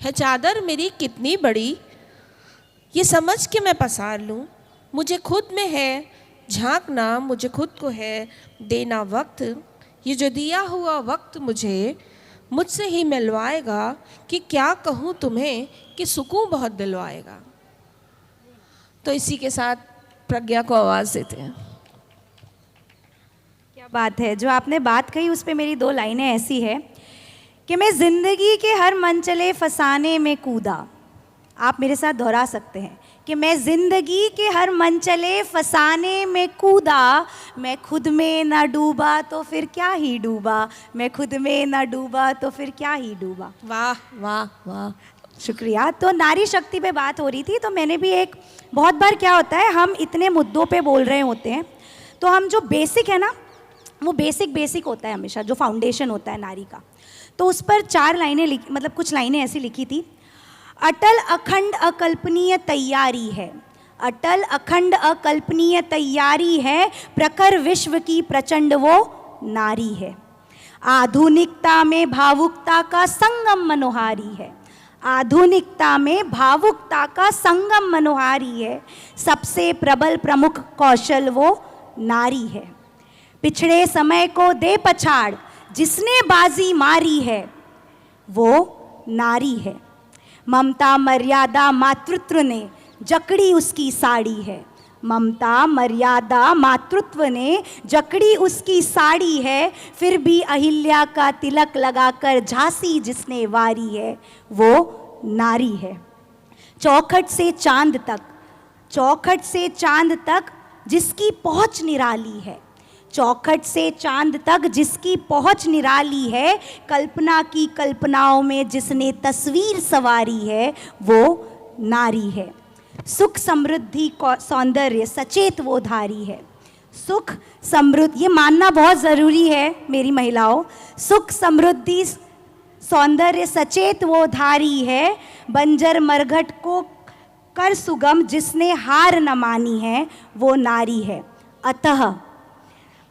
है चादर मेरी कितनी बड़ी, ये समझ के मैं पसार लूं। मुझे खुद में है झांकना, मुझे खुद को है देना वक्त। ये जो दिया हुआ वक्त मुझे मुझसे ही मिलवाएगा कि क्या कहूँ तुम्हें कि सुकून बहुत दिलवाएगा। तो इसी के साथ प्रज्ञा को आवाज़ देते हैं। क्या बात है, जो आपने बात कही उस पे मेरी दो लाइनें ऐसी है कि मैं ज़िंदगी के हर मनचले फसाने में कूदा। आप मेरे साथ दोहरा सकते हैं कि मैं ज़िंदगी के हर मनचले फसाने में कूदा। मैं खुद में ना डूबा तो फिर क्या ही डूबा, मैं खुद में ना डूबा तो फिर क्या ही डूबा। वाह वाह वाह, शुक्रिया। तो नारी शक्ति पे बात हो रही थी, तो मैंने भी एक, बहुत बार क्या होता है हम इतने मुद्दों पे बोल रहे होते हैं, तो हम जो बेसिक है ना, वो बेसिक होता है हमेशा, जो फाउंडेशन होता है नारी का। तो उस पर 4 लाइनें लिखी, मतलब कुछ लाइनें ऐसी लिखी थी। अटल अखंड अकल्पनीय तैयारी है, अटल अखंड अकल्पनीय तैयारी है, प्रखर विश्व की प्रचंड वो नारी है। आधुनिकता में भावुकता का संगम मनोहारी है, आधुनिकता में भावुकता का संगम मनोहारी है। सबसे प्रबल प्रमुख कौशल वो नारी है। पिछड़े समय को दे पछाड़ जिसने बाजी मारी है, वो नारी है। ममता मर्यादा मातृत्व ने जकड़ी उसकी साड़ी है। ममता मर्यादा मातृत्व ने जकड़ी उसकी साड़ी है। फिर भी अहिल्या का तिलक लगाकर झांसी जिसने वारी है, वो नारी है। चौखट से चांद तक, चौखट से चांद तक जिसकी पहुंच निराली है। चौखट से चांद तक जिसकी पहुंच निराली है। कल्पना की कल्पनाओं में जिसने तस्वीर सवारी है, वो नारी है। सुख समृद्धि सौंदर्य सचेत वो धारी है। सुख समृद्धि, ये मानना बहुत ज़रूरी है मेरी महिलाओं, सुख समृद्धि सौंदर्य सचेत वो धारी है। बंजर मरघट को कर सुगम जिसने हार न मानी है, वो नारी है।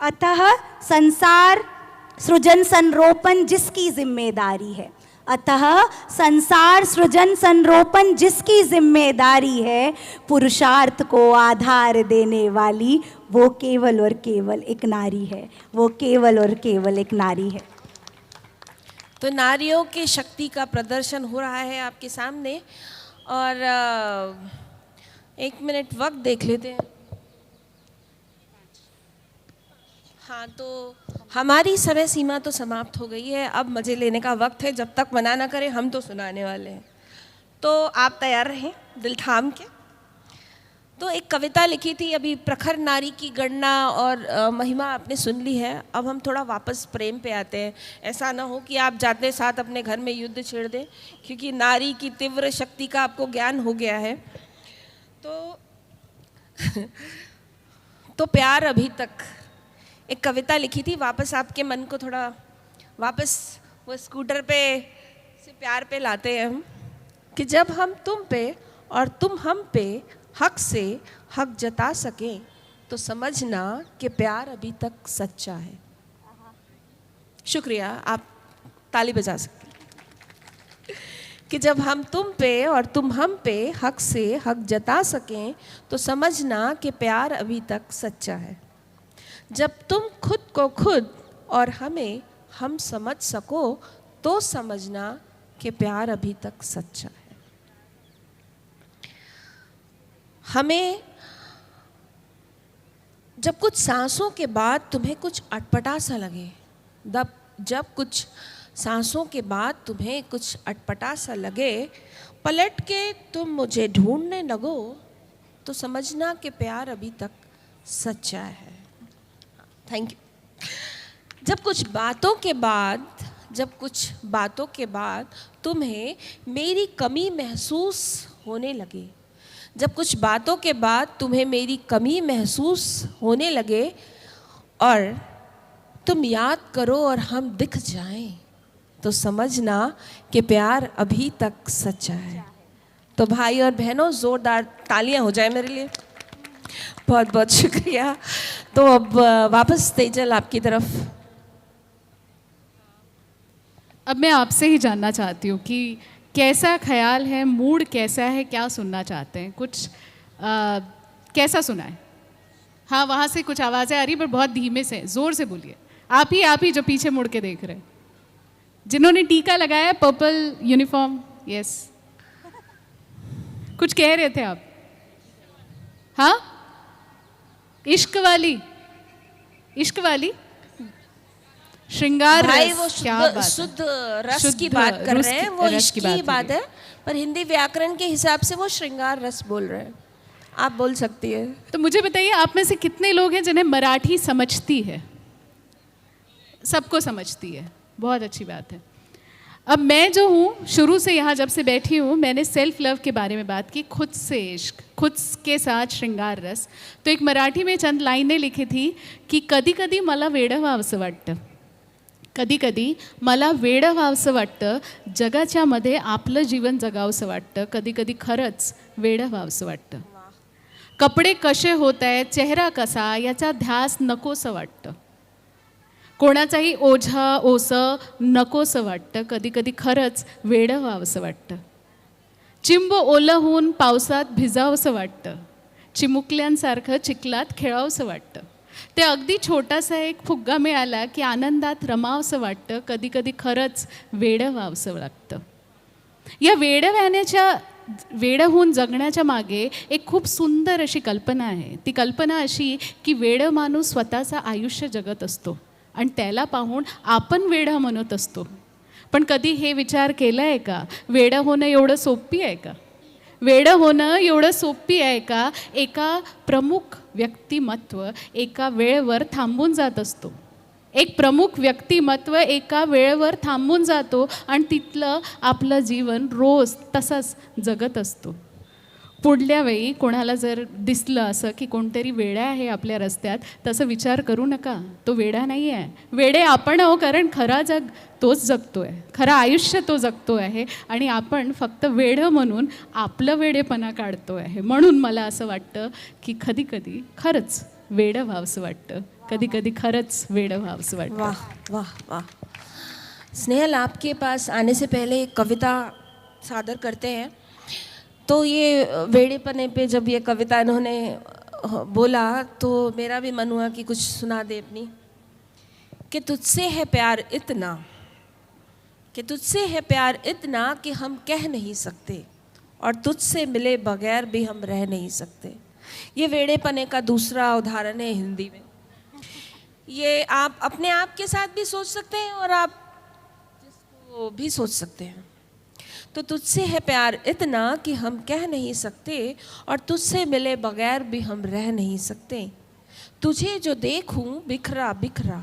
अतः संसार सृजन संरोपण जिसकी जिम्मेदारी है। अतः संसार सृजन संरोपण जिसकी जिम्मेदारी है। पुरुषार्थ को आधार देने वाली वो केवल और केवल एक नारी है। वो केवल और केवल एक नारी है। तो नारियों की शक्ति का प्रदर्शन हो रहा है आपके सामने। और 1 मिनट वक्त देख लेते हैं। हाँ, तो हमारी समय सीमा तो समाप्त हो गई है। अब मज़े लेने का वक्त है। जब तक मना ना करें, हम तो सुनाने वाले हैं। तो आप तैयार रहें दिल थाम के। तो एक कविता लिखी थी अभी, प्रखर नारी की गणना और महिमा आपने सुन ली है। अब हम थोड़ा वापस प्रेम पे आते हैं। ऐसा ना हो कि आप जाते साथ अपने घर में युद्ध छेड़ दें, क्योंकि नारी की तीव्र शक्ति का आपको ज्ञान हो गया है। तो प्यार अभी तक, एक कविता लिखी थी। वापस आपके मन को थोड़ा वापस वो स्कूटर पे से प्यार पे लाते हैं हम, कि जब हम तुम पे और तुम हम पे हक से हक जता सकें, तो समझना कि प्यार अभी तक सच्चा है। शुक्रिया, आप ताली बजा सकते हैं। कि जब हम तुम पे और तुम हम पे हक से हक जता सकें, तो समझना कि प्यार अभी तक सच्चा है। जब तुम खुद को खुद और हमें हम समझ सको, तो समझना कि प्यार अभी तक सच्चा है। हमें जब कुछ सांसों के बाद तुम्हें कुछ अटपटा सा लगे, जब कुछ सांसों के बाद तुम्हें कुछ अटपटा सा लगे, पलट के तुम मुझे ढूंढने लगो, तो समझना कि प्यार अभी तक सच्चा है। Thank you. जब कुछ बातों के बाद तुम्हें मेरी कमी महसूस होने लगे, जब कुछ बातों के बाद तुम्हें मेरी कमी महसूस होने लगे और तुम याद करो और हम दिख जाएं, तो समझना कि प्यार अभी तक सच्चा है। तो भाई और बहनों, ज़ोरदार तालियां हो जाए मेरे लिए। बहुत बहुत शुक्रिया। तो अब वापस तेजल आपकी तरफ। अब मैं आपसे ही जानना चाहती हूँ कि कैसा ख्याल है, मूड कैसा है, क्या सुनना चाहते हैं, कुछ कैसा सुना है? हाँ, वहाँ से कुछ आवाज़ें आ रही, पर बहुत धीमे से, ज़ोर से बोलिए। आप ही जो पीछे मुड़ के देख रहे हैं, जिन्होंने टीका लगाया, पर्पल यूनिफॉर्म, यस, कुछ कह रहे थे आप? हाँ, इश्क वाली श्रृंगार भाई, रस, वो क्या बात है। शुद्ध रस की बात कर रहे हैं, वो इश्क की बात है, पर हिंदी व्याकरण के हिसाब से वो श्रृंगार रस बोल रहे हैं। आप बोल सकती है। तो मुझे बताइए, आप में से कितने लोग हैं जिन्हें मराठी समझती है? सबको समझती है, बहुत अच्छी बात है। अब मैं जो हूँ, शुरू से यहाँ जब से बैठी हूँ, मैंने सेल्फ लव के बारे में बात की, खुद से इश्क, खुद के साथ श्रृंगार रस। तो एक मराठी में चंद लाइनें लिखी थी कि कधी कधी मला वेडं व्हावंसं वाटतं, कधी कधी मला वेडं व्हावंसं वाटतं, जगाच्या मध्ये आपलं जीवन जगावंसं वाटतं, कधी कधी खरंच वेडं व्हावंसं वाटतं, कपडे कसे होत आहेत, चेहरा कसा, याचा ध्यास नकोसं वाटतं, कोणाचाही ओझा ओसं नकोसं वाटतं, कधी कधी खरंच वेडं व्हावंसं वाटतं, चिंब ओलं होऊन पावसात भिजावंसं वाटतं, चिमुकल्यांसारखं चिखलात खेळावंसं वाटतं, ते अगदी छोटासा एक फुग्गा मिळाला की आनंदात रमावंसं वाटतं, कधी कधी खरंच वेडं व्हावंसं लागतं. या वेडं होऊन जगण्याच्या मागे एक खूप सुंदर अशी कल्पना आहे. ती कल्पना अशी की वेडं माणूस स्वतःचं आयुष्य जगत असतो आणि त्याला पाहून आपण वेडा म्हणत असतो. पण कधी हे विचार केला आहे का, वेडं होणं एवढं सोपी आहे का? वेडं होणं एवढं सोपी आहे का? एका प्रमुख व्यक्तिमत्व एका वेळेवर थांबून जात असतो. एक प्रमुख व्यक्तिमत्व एका वेळेवर थांबून जातो आणि तिथलं आपलं जीवन रोज तसंच जगत असतो. पुढल्या वेळी कोणाला जर दिसलं असं की कोणतरी वेडा आहे आपल्या रस्त्यात, तसं विचार करू नका, तो वेडा नाही आहे. वेडे आपण आहो, कारण खरा जग तोच जगतो आहे, खरं आयुष्य तो जगतो आहे आणि आपण फक्त वेडं म्हणून आपलं वेडेपणा काढतो आहे. म्हणून मला असं वाटतं की कधी कधी खरंच वेडं व्हावंसं वाटतं, कधी कधी खरंच वेडं व्हावंसं वाटतं. वाह वाह वाह. स्नेहल, आपके पास आने से पहले एक कविता सादर करते हैं. तो ये वेड़ेपने पे जब ये कविता इन्होंने बोला तो मेरा भी मन हुआ कि कुछ सुना दे अपनी. कि तुझसे है प्यार इतना, कि तुझसे है प्यार इतना कि हम कह नहीं सकते, और तुझसे मिले बगैर भी हम रह नहीं सकते. ये वेड़ेपने का दूसरा उदाहरण है हिंदी में. ये आप अपने आप के साथ भी सोच सकते हैं और आप जिसको भी सोच सकते हैं. तो तुझसे है प्यार इतना कि हम कह नहीं सकते, और तुझसे मिले बगैर भी हम रह नहीं सकते. तुझे जो देखूं बिखरा बिखरा,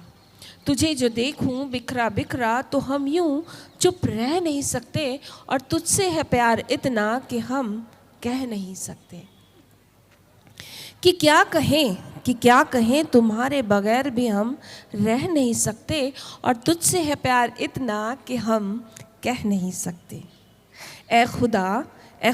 तुझे जो देखूं बिखरा बिखरा, तो हम यूं चुप रह नहीं सकते, और तुझसे है प्यार इतना कि हम कह नहीं सकते. कि क्या कहें तुम्हारे बगैर भी हम रह नहीं सकते, और तुझसे है प्यार इतना कि हम कह नहीं सकते. ए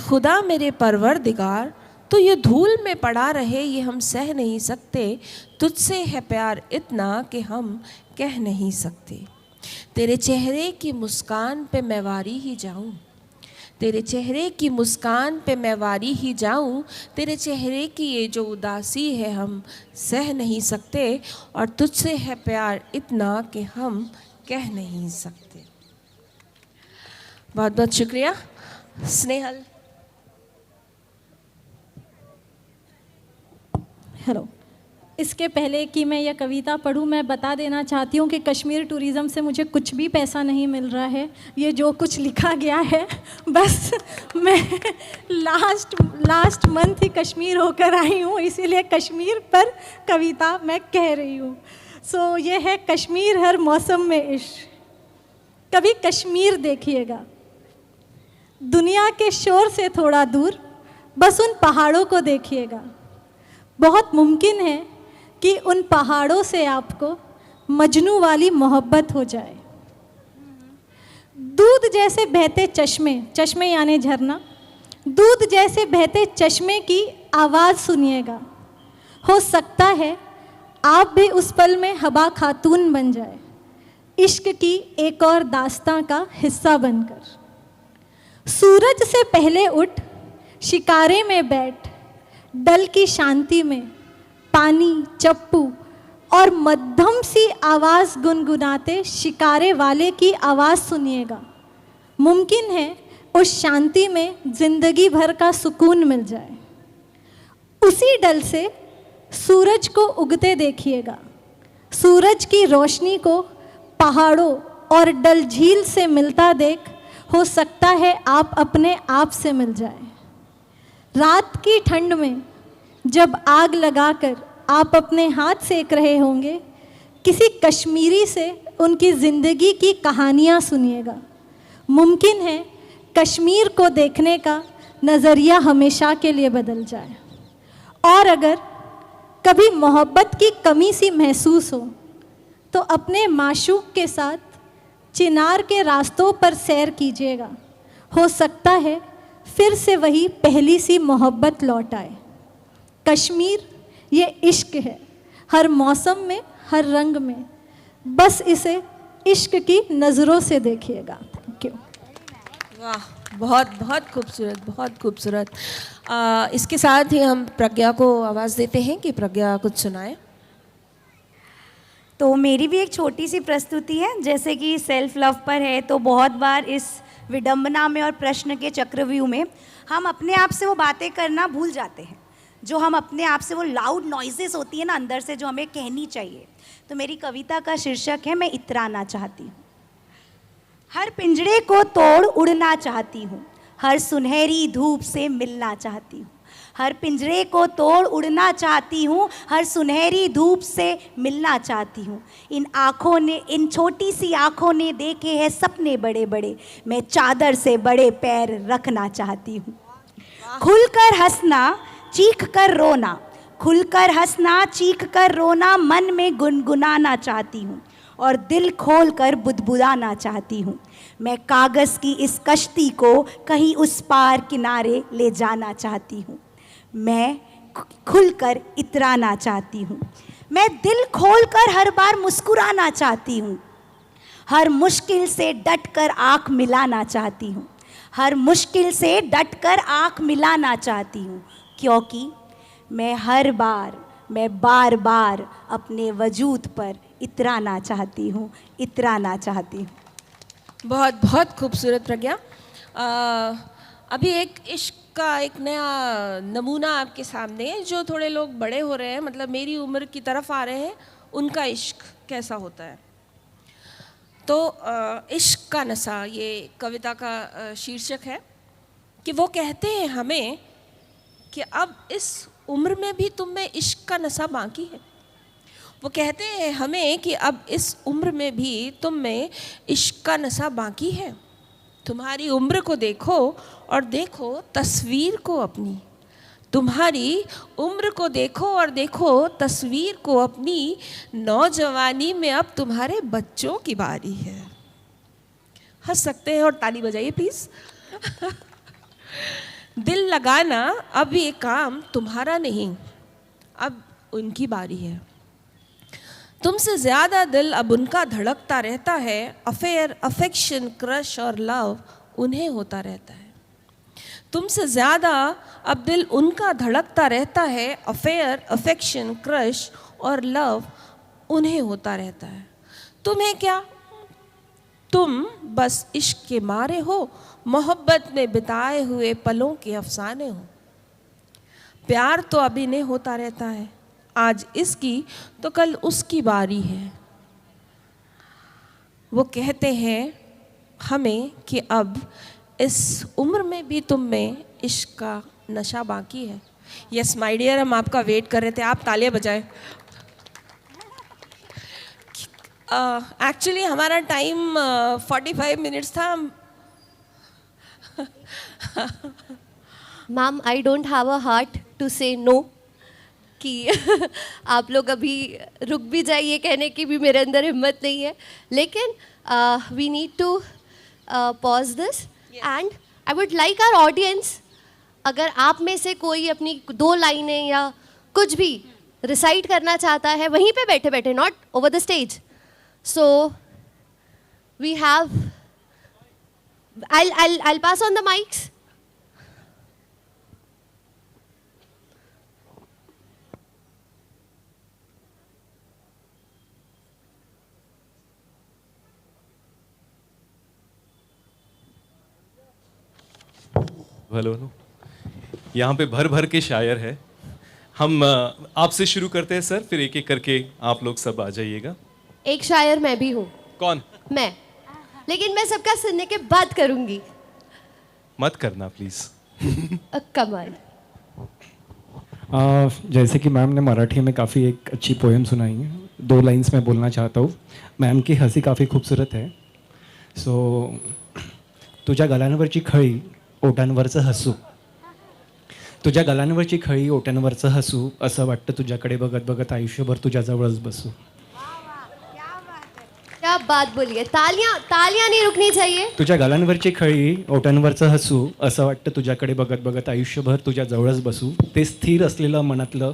खुदा मेरे परवरदिगार, तो ये धूल में पड़ा रहे ये हम सह नहीं सकते. तुझसे है प्यार इतना कि हम कह नहीं सकते. तेरे चेहरे की मुस्कान पे मैं वारी ही जाऊं, तेरे चेहरे की मुस्कान पे मैं वारी ही जाऊं. तेरे चेहरे की ये जो उदासी है हम सह नहीं सकते, और तुझसे है प्यार इतना कि हम कह नहीं सकते. बहुत बहुत शुक्रिया स्नेहल. हेलो. इसके पहले कि मैं यह कविता पढूं, मैं बता देना चाहती हूँ कि कश्मीर टूरिज़्म से मुझे कुछ भी पैसा नहीं मिल रहा है. ये जो कुछ लिखा गया है, बस मैं लास्ट मंथ ही कश्मीर होकर आई हूँ, इसीलिए कश्मीर पर कविता मैं कह रही हूँ. सो ये है कश्मीर हर मौसम में इश्क. कभी कश्मीर देखिएगा, दुनिया के शोर से थोड़ा दूर, बस उन पहाड़ों को देखिएगा. बहुत मुमकिन है कि उन पहाड़ों से आपको मजनू वाली मोहब्बत हो जाए. दूध जैसे बहते चश्मे यानी झरना, दूध जैसे बहते चश्मे की आवाज़ सुनिएगा. हो सकता है आप भी उस पल में हबा खातून बन जाए, इश्क की एक और दास्तां का हिस्सा बनकर. सूरज से पहले उठ शिकारे में बैठ, डल की शांति में पानी, चप्पू और मध्यम सी आवाज़ गुनगुनाते शिकारे वाले की आवाज़ सुनिएगा. मुमकिन है उस शांति में ज़िंदगी भर का सुकून मिल जाए. उसी डल से सूरज को उगते देखिएगा. सूरज की रोशनी को पहाड़ों और डल झील से मिलता देख, हो सकता है आप अपने आप से मिल जाए. रात की ठंड में जब आग लगाकर आप अपने हाथ सेक रहे होंगे, किसी कश्मीरी से उनकी ज़िंदगी की कहानियाँ सुनिएगा. मुमकिन है कश्मीर को देखने का नज़रिया हमेशा के लिए बदल जाए. और अगर कभी मोहब्बत की कमी सी महसूस हो, तो अपने माशूक के साथ चिनार के रास्तों पर सैर कीजिएगा. हो सकता है फिर से वही पहली सी मोहब्बत लौट आए. कश्मीर ये इश्क है, हर मौसम में, हर रंग में. बस इसे इश्क की नज़रों से देखिएगा. Thank you. वाह, बहुत बहुत खूबसूरत, बहुत खूबसूरत. इसके साथ ही हम प्रज्ञा को आवाज़ देते हैं कि प्रज्ञा कुछ सुनाए. तो मेरी भी एक छोटी सी प्रस्तुति है, जैसे कि सेल्फ लव पर है, तो बहुत बार इस विडंबना में और प्रश्न के चक्रव्यूह में हम अपने आप से वो बातें करना भूल जाते हैं, जो हम अपने आप से, वो लाउड नॉइजेस होती है ना अंदर से, जो हमें कहनी चाहिए। तो मेरी कविता का शीर्षक है, मैं इतराना चाहती हूँ। हर पिंजड़े को तोड़ उड़ना चाहती हूँ, हर सुनहरी धूप से मिलना चाहती हूँ। हर पिंजरे को तोड़ उड़ना चाहती हूँ, हर सुनहरी धूप से मिलना चाहती हूँ। इन आँखों ने, इन छोटी सी आँखों ने देखे हैं सपने बड़े बड़े, मैं चादर से बड़े पैर रखना चाहती हूँ। खुलकर हंसना, चीख कर रोना, खुलकर हंसना, चीख कर रोना, मन में गुनगुनाना चाहती हूँ और दिल खोल कर बुदबुदाना चाहती हूँ। मैं कागज़ की इस कश्ती को कहीं उस पार किनारे ले जाना चाहती हूँ। मैं खुलकर इतराना चाहती हूँ, मैं दिल खोलकर हर बार मुस्कुराना चाहती हूँ। हर मुश्किल से डटकर आँख मिलाना चाहती हूँ, हर मुश्किल से डटकर आँख मिलाना चाहती हूँ, क्योंकि मैं बार बार अपने वजूद पर इतराना चाहती हूँ, इतराना चाहती हूँ। बहुत बहुत खूबसूरत प्रज्ञा। अभी एक इश्क का एक नया नमूना आपके सामने है, जो थोड़े लोग बड़े हो रहे हैं, मतलब मेरी उम्र की तरफ आ रहे हैं, उनका इश्क कैसा होता है। तो इश्क का नशा, ये कविता का शीर्षक है कि वो कहते हैं हमें कि अब इस उम्र में भी तुम में इश्क का नशा बाकी है। वो कहते हैं हमें कि अब इस उम्र में भी तुम में इश्क का नशा बाकी है। तुम्हारी उम्र को देखो और देखो तस्वीर को अपनी, तुम्हारी उम्र को देखो और देखो तस्वीर को अपनी, नौजवानी में अब तुम्हारे बच्चों की बारी है। हंस सकते हैं और ताली बजाइए प्लीज। दिल लगाना अब ये काम तुम्हारा नहीं, अब उनकी बारी है। तुमसे ज़्यादा दिल अब उनका धड़कता रहता है, अफेयर, अफेक्शन, क्रश और लव उन्हें होता रहता है। तुमसे ज़्यादा अब दिल उनका धड़कता रहता है, अफेयर, अफेक्शन, क्रश और लव उन्हें होता रहता है। तुम्हें क्या, तुम बस इश्क के मारे हो, मोहब्बत में बिताए हुए पलों के अफसाने हो। प्यार तो अभी नहीं होता रहता है, आज इसकी तो कल उसकी बारी है। वो कहते हैं हमें कि अब इस उम्र में भी तुम में इश्क का नशा बाकी है। यस माय डियर, हम आपका वेट कर रहे थे, आप तालियां बजाएं। एक्चुअली हमारा टाइम 45 मिनट्स था। Ma'am, I don't have a heart to say no कि आप लोग अभी रुक भी जाइए, कहने की भी मेरे अंदर हिम्मत नहीं है, लेकिन we need to pause this and I would like our audience, अगर आप में से कोई अपनी 2 लाइनें या कुछ भी रिसाइट करना चाहता है वहीं पे बैठे बैठे, not over the stage, so we have, I'll pass on the mics. Hello, यहाँ पे भर भर के शायर है। हम आपसे शुरू करते हैं सर, फिर एक एक करके आप लोग सब आ जाइएगा। एक शायर मैं भी हूँ। कौन? मैं, लेकिन मैं सबका सुनने के बाद करूँगी। मत करना प्लीज। कमाल। जैसे कि मैम ने मराठी में काफ़ी एक अच्छी पोएम सुनाई है, 2 लाइंस में बोलना चाहता हूँ। मैम की हंसी काफ़ी खूबसूरत है। तुझ्या गलांवरची खळी ओठांवरचं हसू, तुझ्या गलांवरची खळी ओठांवरचं हसू, असं वाटतं तुझ्याकडे बघत बघत आयुष्यभर तुझ्या जवळच बसू। क्या बात बोलिए, तालियां नहीं रुकनी चाहिए। तुझ्या गलांवरची खळी ओठांवरचं हसू, असं वाटतं तुझ्याकडे बघत बघत आयुष्यभर तुझ्या जवळच बसू। ते स्थिर असलेलं मनातलं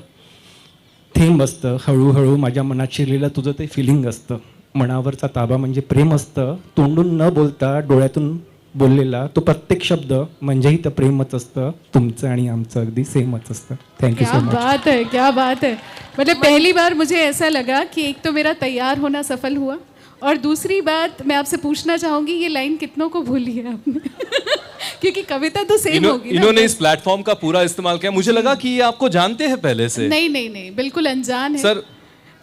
थेंब असतं, हळूहळू माझ्या मनात शिरलेलं तुझं ते फिलिंग असतं। मनावरचा ताबा म्हणजे प्रेम असतं, तोंडून न बोलता डोळ्यातून बोललेला तो प्रत्येक शब्द म्हणजेही तर प्रेमच असतं, तुमचं आणि आमचं अगदी सेमच असतं। Thank you so much. क्या बात है, क्या बात है। मतलब पहली बार मुझे ऐसा लगा कि एक तो मेरा तैयार होना सफल हुआ, और दूसरी बात मैं आपसे पूछना चाहूंगी, ये लाइन कितनों को भूली है आपने? क्योंकि कविता तो सेम होगी ना। इन्होंने इस प्लेटफॉर्म का पूरा इस्तेमाल किया। मुझे लगा कि ये आपको जानते हैं पहले से। नहीं नहीं नहीं, बिल्कुल अनजान है सर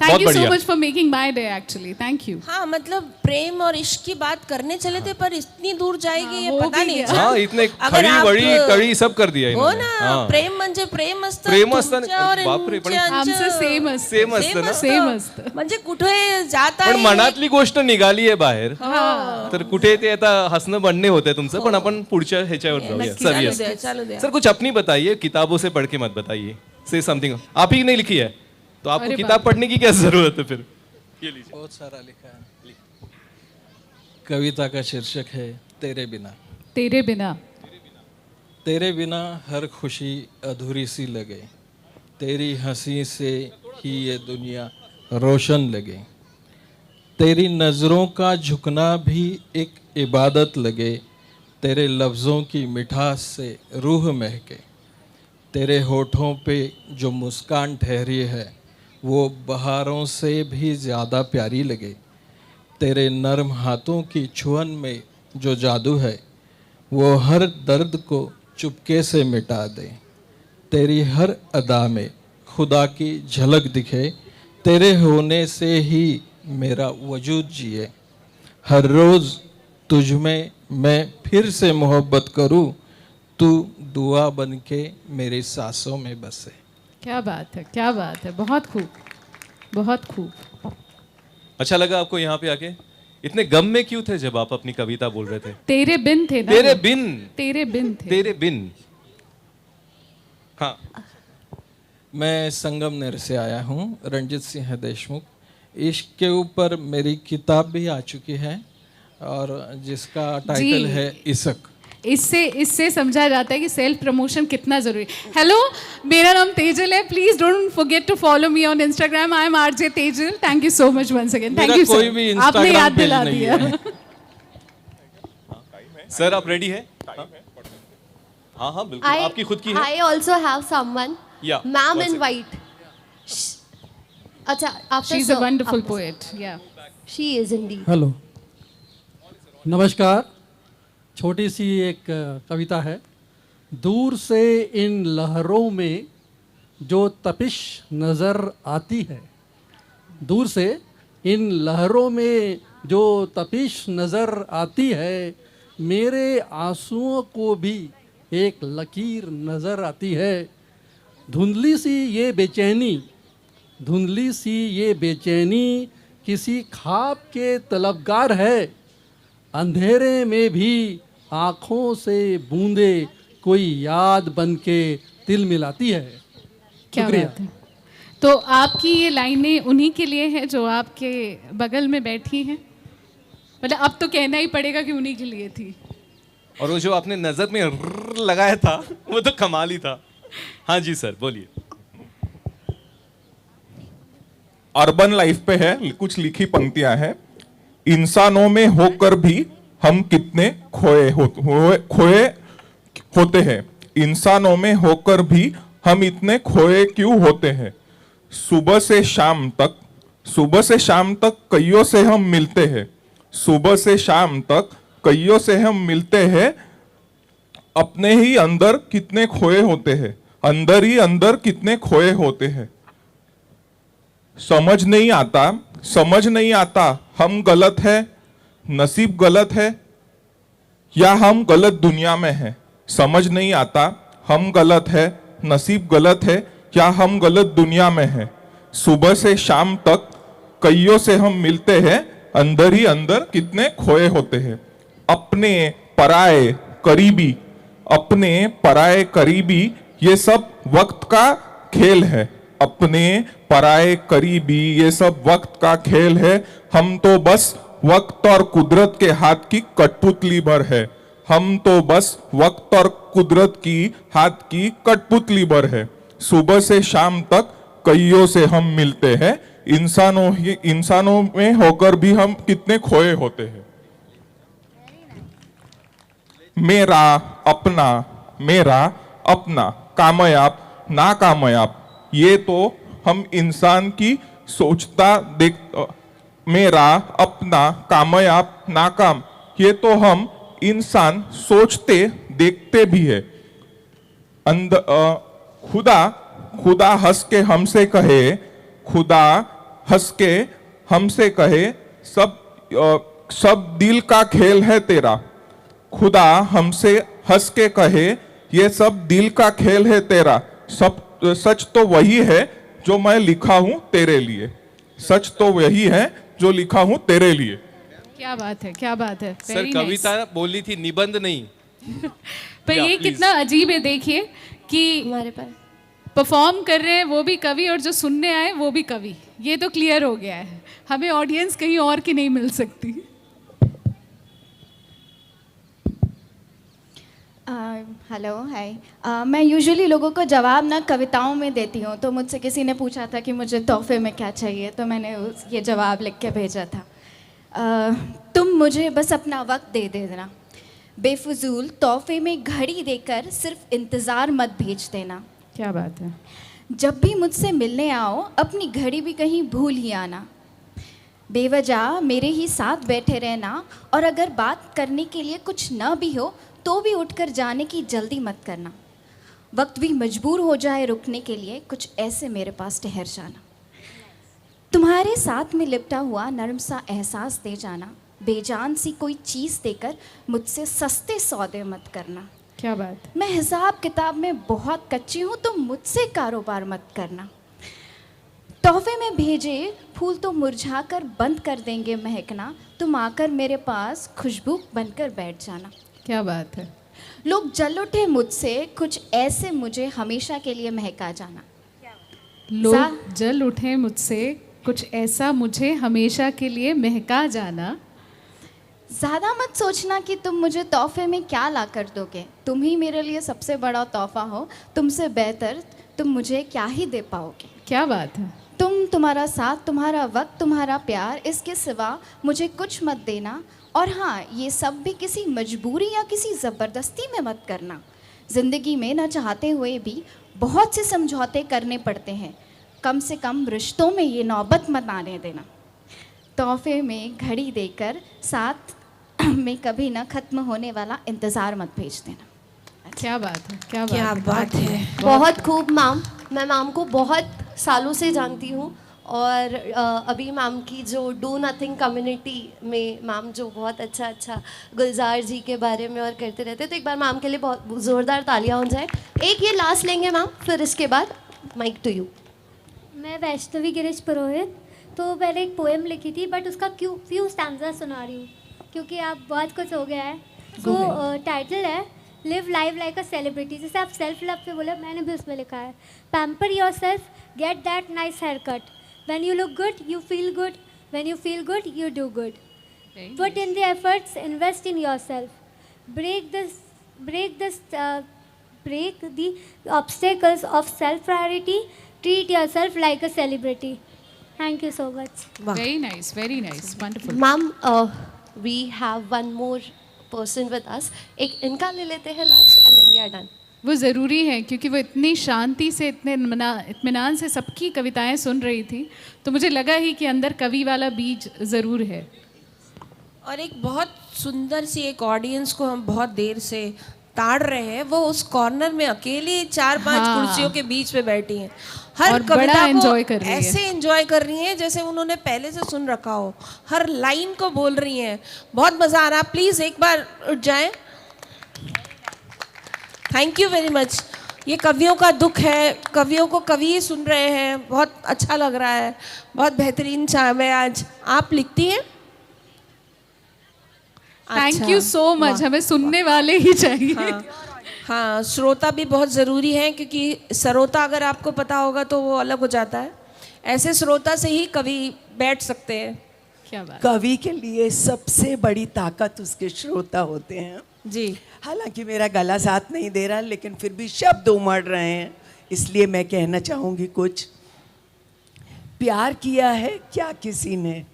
थैंक बहुत यू सो बढ़िया। Much for making my day actually, thank you. हाँ मतलब प्रेम और इश्क की बात करने चले थे, पर इतनी दूर जाएगी ये वो पता भी नहीं गया। चला। हाँ, इतने अगर खड़ी आप- वड़ी कड़ी सब कर दिया हो इन्होंने। ना, हाँ। प्रेम म्हणजे प्रेम असतं, प्रेम असतं. तुमच्या और बापरे, पण यांच्या- आमचं सेम असतं. सेम असतं ना. सेम असतं. म्हणजे कुठे जाता पण मनातली गोष्ट निघाली आहे बाहेर, हाँ। तर कुठे ते आता हसणं बनणे होते तुमचं, पण आपण पुढच्या ह्याच्यावर जाऊया. नक्की, चालू Serious. द्या, चालू द्या. सर कुछ अपनी बताइए, किताबों से पढ़ के मत बताइए। से समथिंग आप ही नहीं लिखी है तो आपको अरे किताब पढ़ने की क्या जरूरत है फिर? ये लीजिए। बहुत सारा लिखा है। कविता का शीर्षक है तेरे बिना। तेरे बिना। तेरे बिना हर खुशी अधूरी सी लगे, तेरी हंसी से ही ये दुनिया रोशन लगे, तेरी नज़रों का झुकना भी एक इबादत लगे, तेरे लफ्ज़ों की मिठास से रूह महके, तेरे होठों पे जो मुस्कान ठहरी है वो बहारों से भी ज़्यादा प्यारी लगे, तेरे नर्म हाथों की छुअन में जो जादू है वो हर दर्द को चुपके से मिटा दे, तेरी हर अदा में खुदा की झलक दिखे, तेरे होने से ही मेरा वजूद जिए, हर रोज़ तुझ में मैं फिर से मोहब्बत करूं, तू दुआ बन के मेरी सांसों में बसे। क्या बात है, क्या बात है, बहुत खूब, बहुत खूब। अच्छा लगा आपको यहाँ पे आके? इतने गम में क्यों थे जब आप अपनी कविता बोल रहे थे? तेरे बिन थे ना, तेरे बिन, तेरे बिन थे। तेरे बिन। हाँ, मैं संगमनेर से आया हूँ, रंजित सिंह देशमुख। इश्क के ऊपर मेरी किताब भी आ चुकी है और जिसका टाइटल है इश्क। इससे समझा जाता है कि सेल्फ प्रमोशन कितना जरूरी है। हेलो, मेरा नाम तेजल है, please don't forget to follow me on Instagram, I am RJ Tejal. Thank you so much once again, thank मेरा यू कोई भी सर, आपने Instagram याद पेज दिला नहीं दिया। है। सर आप रेडी है? हाँ हाँ बिल्कुल, आपकी खुद की है। I also have someone. Yeah, Ma'am one in second. white. अच्छा, after she is a sir, wonderful after poet, या She is indeed. हेलो, नमस्कार। छोटी सी एक कविता है। दूर से इन लहरों में जो तपिश नज़र आती है, दूर से इन लहरों में जो तपिश नज़र आती है, मेरे आंसुओं को भी एक लकीर नज़र आती है। धुंधली सी ये बेचैनी, धुंधली सी ये बेचैनी किसी ख्वाब के तलबगार है, अंधेरे में भी आँखों से बूंदे कोई याद बन के दिल मिलाती है। क्या शुक्रिया। बात है। तो आपकी ये लाइनें उन्हीं के लिए हैं जो आपके बगल में बैठी हैं? मतलब अब तो कहना ही पड़ेगा कि उन्हीं के लिए थी। और वो जो आपने नजर में रर्र लगाया था वो तो कमाल ही था। हाँ जी सर बोलिए। अर्बन लाइफ पे है, कुछ लिखी पंक्तियां हैं। इंसानों में होकर भी हम कितने खोए होते हैं, इंसानों में होकर भी हम इतने खोए क्यों होते हैं। सुबह से शाम तक कईयों से हम मिलते हैं, सुबह से शाम तक कईयों से हम मिलते हैं, अपने ही अंदर कितने खोए होते हैं, अंदर ही अंदर कितने खोए होते हैं। समझ नहीं आता हम गलत है, नसीब गलत है या हम गलत दुनिया में हैं। समझ नहीं आता हम गलत है, नसीब गलत है या हम गलत दुनिया में हैं। सुबह से शाम तक कईयों से हम मिलते हैं, अंदर ही अंदर कितने खोए होते हैं। अपने पराए करीबी ये सब वक्त का खेल है, अपने पराए करीबी ये सब वक्त का खेल है। हम तो बस वक्त और कुदरत के हाथ की कठपुतली भर है, हम तो बस वक्त और कुदरत की हाथ की कठपुतली भर है। सुबह से शाम तक कईयों से हम मिलते हैं, इंसानों में होकर भी हम कितने खोए होते हैं। मेरा अपना कामयाब नाकामयाब ये तो हम इंसान की सोचता देख मेरा अपना कामयाब नाकाम, ये तो हम इंसान सोचते देखते भी है। खुदा हंस के हमसे कहे, खुदा हंस के हमसे कहे, सब दिल का खेल है तेरा। खुदा हमसे हंस के कहे, ये सब दिल का खेल है तेरा। सच तो वही है जो मैं लिखा हूं तेरे लिए। सच तो वही है जो लिखा हूं तेरे लिए। क्या बात है, क्या बात है। सर कविता बोली थी, निबंध नहीं। पर ये कितना अजीब है, देखिए कि हमारे पास परफॉर्म कर रहे हैं वो भी कवि और जो सुनने आए वो भी कवि। ये तो क्लियर हो गया है, हमें ऑडियंस कहीं और की नहीं मिल सकती। Hello hi. मैं यूजुअली लोगों को जवाब ना कविताओं में देती हूँ, तो मुझसे किसी ने पूछा था कि मुझे तोहफे में क्या चाहिए, तो मैंने ये जवाब लिख के भेजा था। तुम मुझे बस अपना वक्त दे देना, बेफजूल तोहफे में घड़ी देकर सिर्फ इंतज़ार मत भेज देना। क्या बात है। जब भी मुझसे मिलने आओ अपनी घड़ी भी कहीं भूल ही आना। बेवजह मेरे ही साथ बैठे रहना, और अगर बात करने के लिए कुछ न भी हो तो भी उठकर जाने की जल्दी मत करना। वक्त भी मजबूर हो जाए रुकने के लिए, कुछ ऐसे मेरे पास ठहर जाना। तुम्हारे साथ में लिपटा हुआ नरम सा एहसास दे जाना, बेजान सी कोई चीज़ देकर मुझसे सस्ते सौदे मत करना। क्या बात। मैं हिसाब किताब में बहुत कच्ची हूँ, तो मुझसे कारोबार मत करना। तोहफे में भेजे फूल तो मुरझा कर बंद कर देंगे महकना, तुम आकर मेरे पास खुशबू बनकर बैठ जाना। क्या बात है। लोग जल उठे मुझसे, कुछ ऐसे मुझे हमेशा के लिए महका जाना। लोग जल उठे मुझसे, कुछ ऐसा मुझे हमेशा के लिए महका जाना। ज़्यादा मत सोचना कि तुम मुझे तोहफे में क्या ला कर दोगे, तुम ही मेरे लिए सबसे बड़ा तोहफा हो, तुमसे बेहतर तुम मुझे क्या ही दे पाओगे। क्या बात है। तुम्हारा साथ, तुम्हारा वक्त, तुम्हारा प्यार, इसके सिवा मुझे कुछ मत देना। और हाँ, ये सब भी किसी मजबूरी या किसी ज़बरदस्ती में मत करना। ज़िंदगी में न चाहते हुए भी बहुत से समझौते करने पड़ते हैं, कम से कम रिश्तों में ये नौबत मत आने देना। तोहफे में घड़ी देकर साथ में कभी न ख़त्म होने वाला इंतज़ार मत भेज देना। क्या बात है, क्या बात, क्या बात है। बहुत खूब मैम। मैं मैम को बहुत सालों से जानती हूँ, और अभी मैम की जो डू नथिंग कम्युनिटी में मैम जो बहुत अच्छा गुलजार जी के बारे में और करते रहते, तो एक बार मैम के लिए बहुत ज़ोरदार तालियां हो जाए। एक ये लास्ट लेंगे मैम, फिर इसके बाद माइक टू यू। मैं वैष्णवी गिरीश पुरोहित, तो पहले एक पोएम लिखी थी, बट उसका फ्यू स्टैंजा सुना रही हूँ क्योंकि आप बहुत कुछ हो गया है। सो टाइटल है live life like a celebrity. जैसे आप सेल्फ लव पे बोले, मैंने भी उसमें लिखा है pamper yourself, get that nice haircut, when you look good you feel good, when you feel good you do good. Put in the efforts, invest in yourself, break the obstacles of self priority, treat yourself like a celebrity. Thank you so much. Very nice, wonderful. Ma'am we have one more person with us. एक इनका ले लेते हैं last and then we are done. वो ज़रूरी है क्योंकि वो इतनी शांति से, इतने इत्मीनान से सबकी कविताएं सुन रही थी, तो मुझे लगा ही कि अंदर कवि वाला बीज ज़रूर है। और एक बहुत सुंदर सी एक ऑडियंस को हम बहुत देर से ताड़ रहे हैं, वो उस कॉर्नर में अकेले 4-5 कुर्सियों के बीच में बैठी हैं। हर कविता को ऐसे एंजॉय कर रही हैं जैसे उन्होंने पहले से सुन रखा हो, हर लाइन को बोल रही हैं। बहुत मज़ा आ रहा। प्लीज़ एक बार उठ जाएं। Thank you very much. ये कवियों का दुख है, कवियों को कवि सुन रहे हैं, बहुत अच्छा लग रहा है। बहुत बेहतरीन शाम है आज। आप लिखती हैं? Thank you so much. हमें सुनने वाले ही चाहिए। हाँ, श्रोता भी बहुत ज़रूरी है, क्योंकि श्रोता अगर आपको पता होगा तो वो अलग हो जाता है। ऐसे श्रोता से ही कवि बैठ सकते हैं। क्या बात। कवि के लिए सबसे बड़ी ताकत उसके श्रोता होते हैं जी। हालांकि मेरा गला साथ नहीं दे रहा, लेकिन फिर भी शब्द उमड़ रहे हैं, इसलिए मैं कहना चाहूँगी कुछ। प्यार किया है क्या किसी ने,